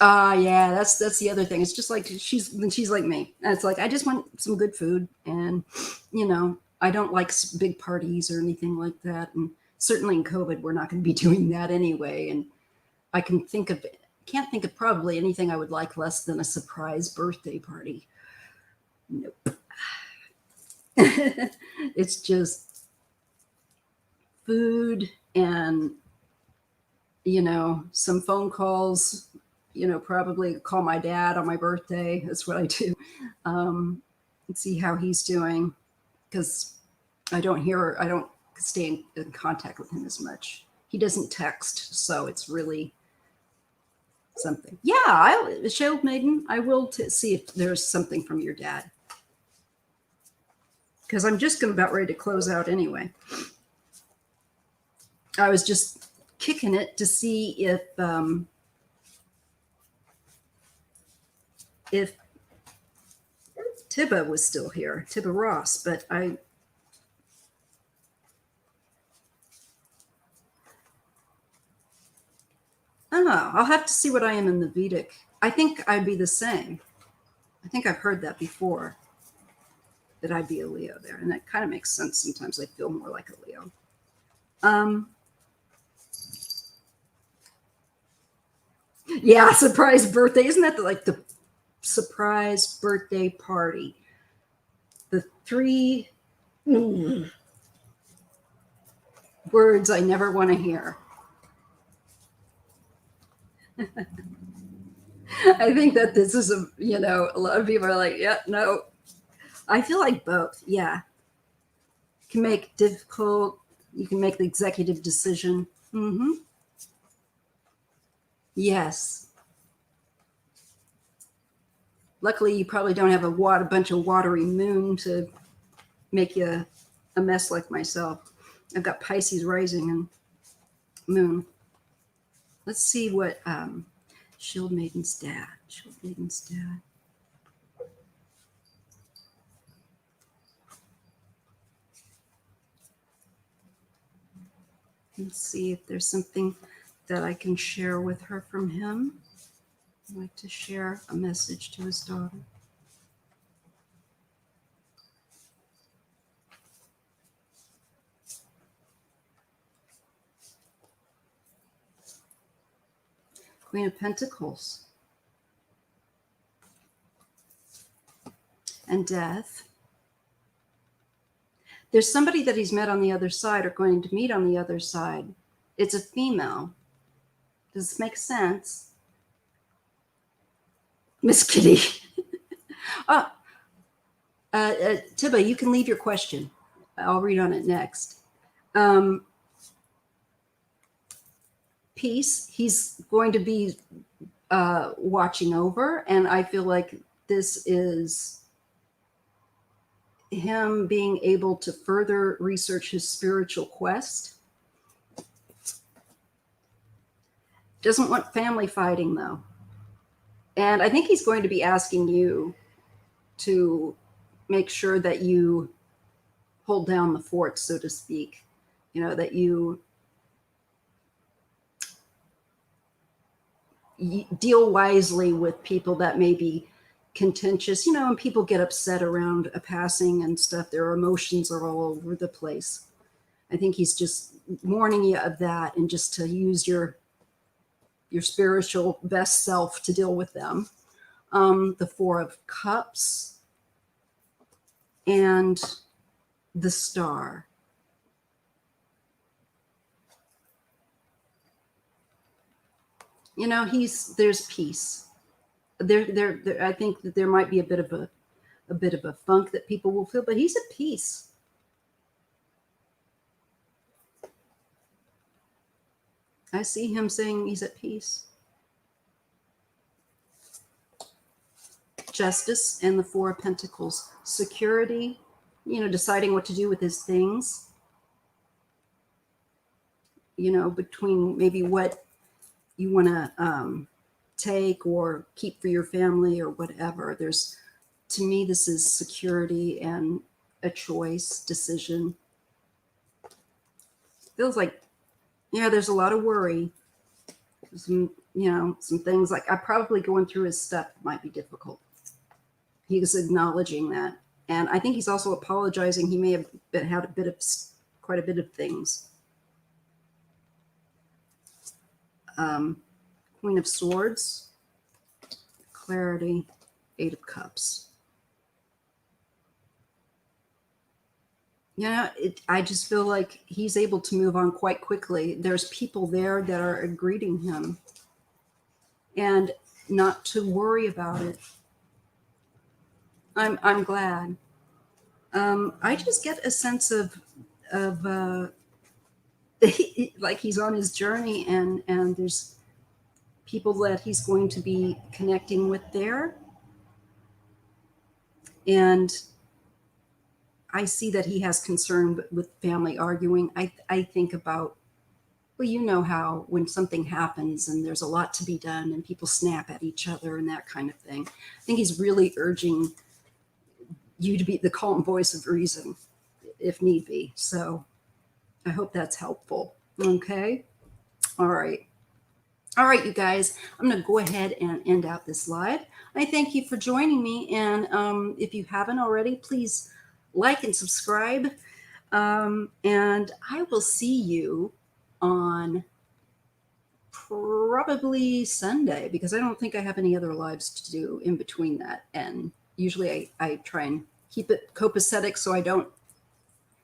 A: Yeah, that's the other thing. It's just like she's like me. And it's like I just want some good food, and I don't like big parties or anything like that. And certainly in COVID, we're not going to be doing that anyway. And I can't think of probably anything I would like less than a surprise birthday party. Nope. It's just food and some phone calls. Probably call my dad on my birthday. That's what I do. And see how he's doing, because I don't stay in contact with him as much. He doesn't text, so it's really something. Yeah, Shield Maiden, I will see if there's something from your dad. Because I'm just about ready to close out anyway. I was just kicking it to see if Tibba was still here, Tibba Ross, but I don't know. I'll have to see what I am in the Vedic. I think I'd be the same. I think I've heard that before, that I'd be a Leo there. And that kind of makes sense. Sometimes I feel more like a Leo. Yeah, surprise birthday. Isn't that like the surprise birthday party? The three words I never want to hear. I think that this is a lot of people are like, yeah, no. I feel like both. Yeah. You can make difficult, you can make the executive decision. Mm-hmm. Yes. Luckily, you probably don't have a bunch of watery moon to make you a mess like myself. I've got Pisces rising and moon. Let's see what Shield Maiden's dad. Shield Maiden's dad. Let's see if there's something that I can share with her from him. I'd like to share a message to his daughter. Queen of Pentacles. And death. There's somebody that he's met on the other side or going to meet on the other side. It's a female. Does this make sense? Miss Kitty. Tibba, you can leave your question. I'll read on it next. Peace. He's going to be watching over, and I feel like this is him being able to further research his spiritual quest. Doesn't want family fighting, though. And I think he's going to be asking you to make sure that you hold down the fort, so to speak. That you deal wisely with people that may be contentious, and people get upset around a passing and stuff. Their emotions are all over the place. I think he's just warning you of that, and just to use your spiritual best self to deal with them. The Four of Cups and the Star. There's peace. There I think that there might be a bit of a funk that people will feel, but he's at peace. I see him saying he's at peace. Justice and the Four of Pentacles. Security, deciding what to do with his things. Between maybe what you want to take or keep for your family or whatever. To me, this is security and a choice, decision. Feels like, there's a lot of worry. Some things like I'm probably going through his stuff might be difficult. He's acknowledging that. And I think he's also apologizing. He may have had quite a bit of things. Queen of Swords, Clarity, Eight of Cups. I just feel like he's able to move on quite quickly. There's people there that are greeting him and not to worry about it. I'm glad. I just get a sense of like he's on his journey, and there's people that he's going to be connecting with there. And I see that he has concern with family arguing. I think about, well, you know how when something happens and there's a lot to be done and people snap at each other and that kind of thing. I think he's really urging you to be the calm voice of reason if need be. So I hope that's helpful. Okay. All right. All right, you guys, I'm going to go ahead and end out this live. I thank you for joining me. And if you haven't already, please like and subscribe. And I will see you on probably Sunday, because I don't think I have any other lives to do in between that. And usually I try and keep it copacetic so I don't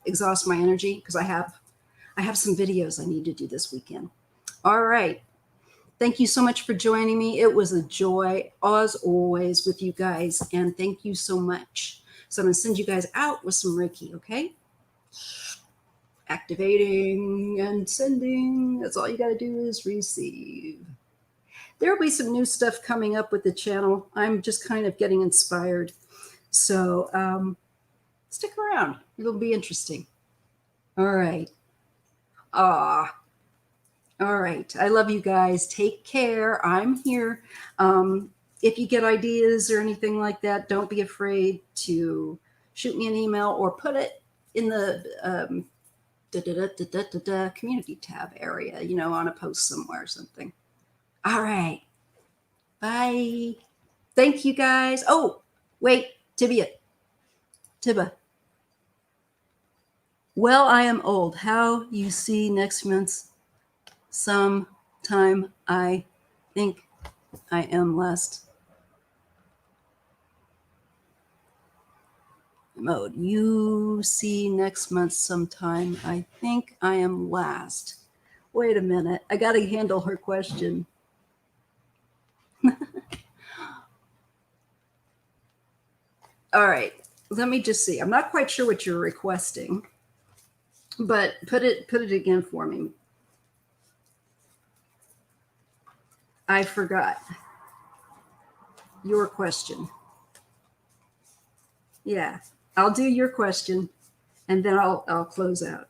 A: exhaust my energy, because I have some videos I need to do this weekend. All right. Thank you so much for joining me. It was a joy, as always, with you guys. And thank you so much. So I'm going to send you guys out with some Reiki, okay? Activating and sending. That's all you got to do is receive. There will be some new stuff coming up with the channel. I'm just kind of getting inspired. So stick around. It'll be interesting. All right. All right. I love you guys. Take care. I'm here. If you get ideas or anything like that, don't be afraid to shoot me an email or put it in the community tab area, on a post somewhere or something. All right. Bye. Thank you guys. Oh, wait, Tibba. Well, I am old. How you see next month's sometime I think I am last. Mode. You see next month sometime I think I am last. Wait a minute. I got to handle her question. All right. Let me just see. I'm not quite sure what you're requesting, but put it again for me. I forgot your question. Yeah, I'll do your question and then I'll close out.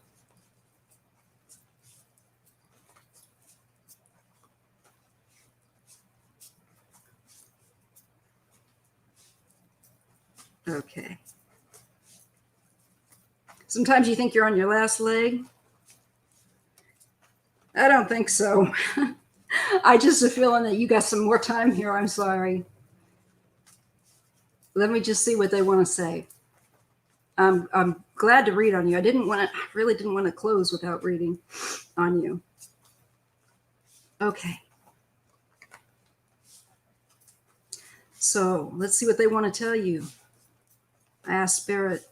A: Okay. Sometimes you think you're on your last leg. I don't think so. I just have a feeling that you got some more time here. I'm sorry. Let me just see what they want to say. I'm glad to read on you. I really didn't want to close without reading on you. Okay. So let's see what they want to tell you. I asked Spirit.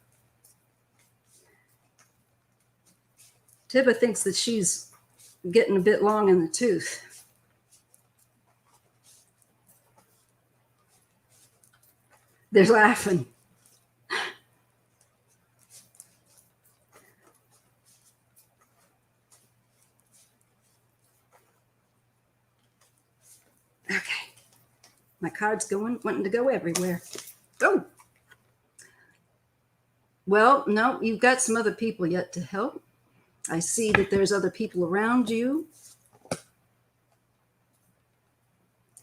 A: Tibba thinks that she's getting a bit long in the tooth. They're laughing. Okay. My card's wanting to go everywhere. Oh. Well, no, you've got some other people yet to help. I see that there's other people around you.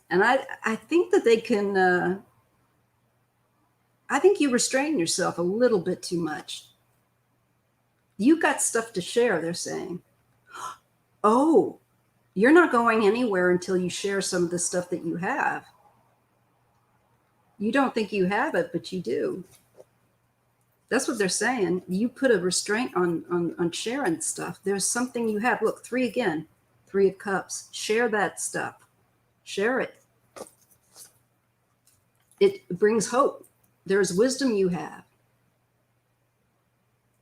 A: And I think that they can, I think you restrain yourself a little bit too much. You got stuff to share, they're saying. Oh, you're not going anywhere until you share some of the stuff that you have. You don't think you have it, but you do. That's what they're saying. You put a restraint on sharing stuff. There's something you have. Look, 3 again. 3 of Cups. Share that stuff. Share it. It brings hope. There's wisdom you have.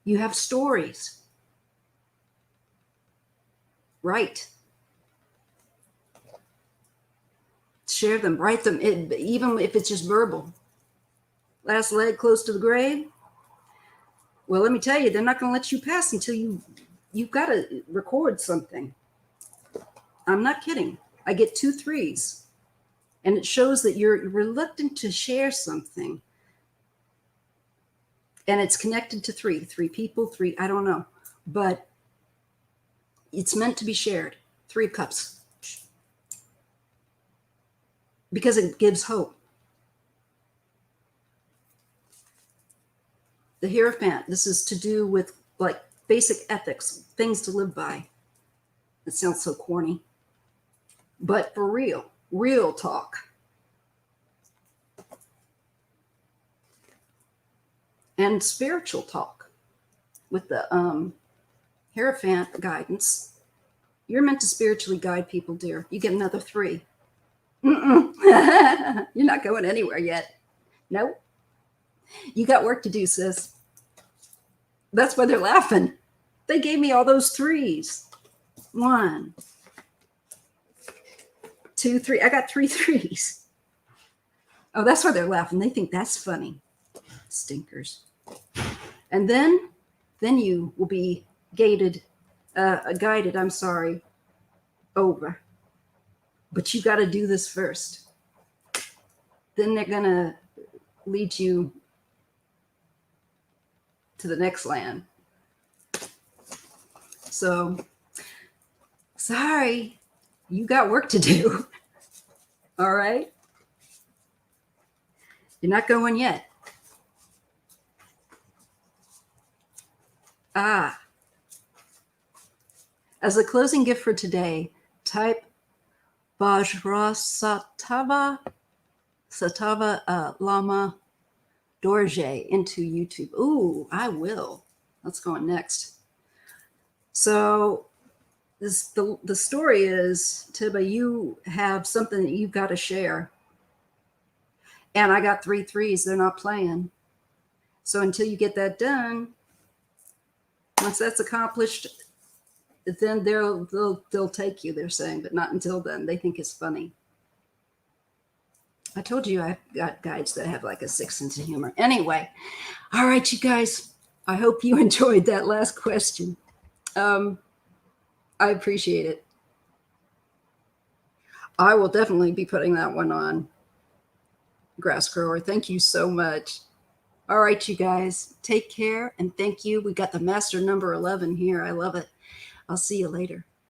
A: You have stories. Right. Share them. Write them. Even if it's just verbal. Last leg close to the grave. Well, let me tell you, they're not going to let you pass until you you've got to record something. I'm not kidding. I get 2 3s, and it shows that you're reluctant to share something. And it's connected to 3 people, 3, I don't know, but it's meant to be shared. 3 cups, because it gives hope. The Hierophant, this is to do with like basic ethics, things to live by. It sounds so corny, but for real talk. And spiritual talk with the Hierophant guidance. You're meant to spiritually guide people, dear. You get another 3. You're not going anywhere yet. Nope. You got work to do, sis. That's why they're laughing. They gave me all those 3s. 1, 2, 3. I got 3 3s. Oh, that's why they're laughing. They think that's funny. Stinkers. And then you will be guided, over. But you got to do this first. Then they're going to lead you to the next land. So, sorry, you got work to do. All right? You're not going yet. As a closing gift for today, type Vajrasatava Lama Dorje into YouTube. Ooh, I will. That's going next. So the story is, Tiba, you have something that you've got to share. And I got 3 3s. They're not playing. So until you get that done, once that's accomplished, then they'll take you, they're saying, but not until then. They think it's funny. I told you I've got guides that have like a 6th sense of humor. Anyway, all right, you guys, I hope you enjoyed that last question. I appreciate it. I will definitely be putting that one on. Grass grower, thank you so much. All right, you guys, take care and thank you. We got the master number 11 here. I love it. I'll see you later.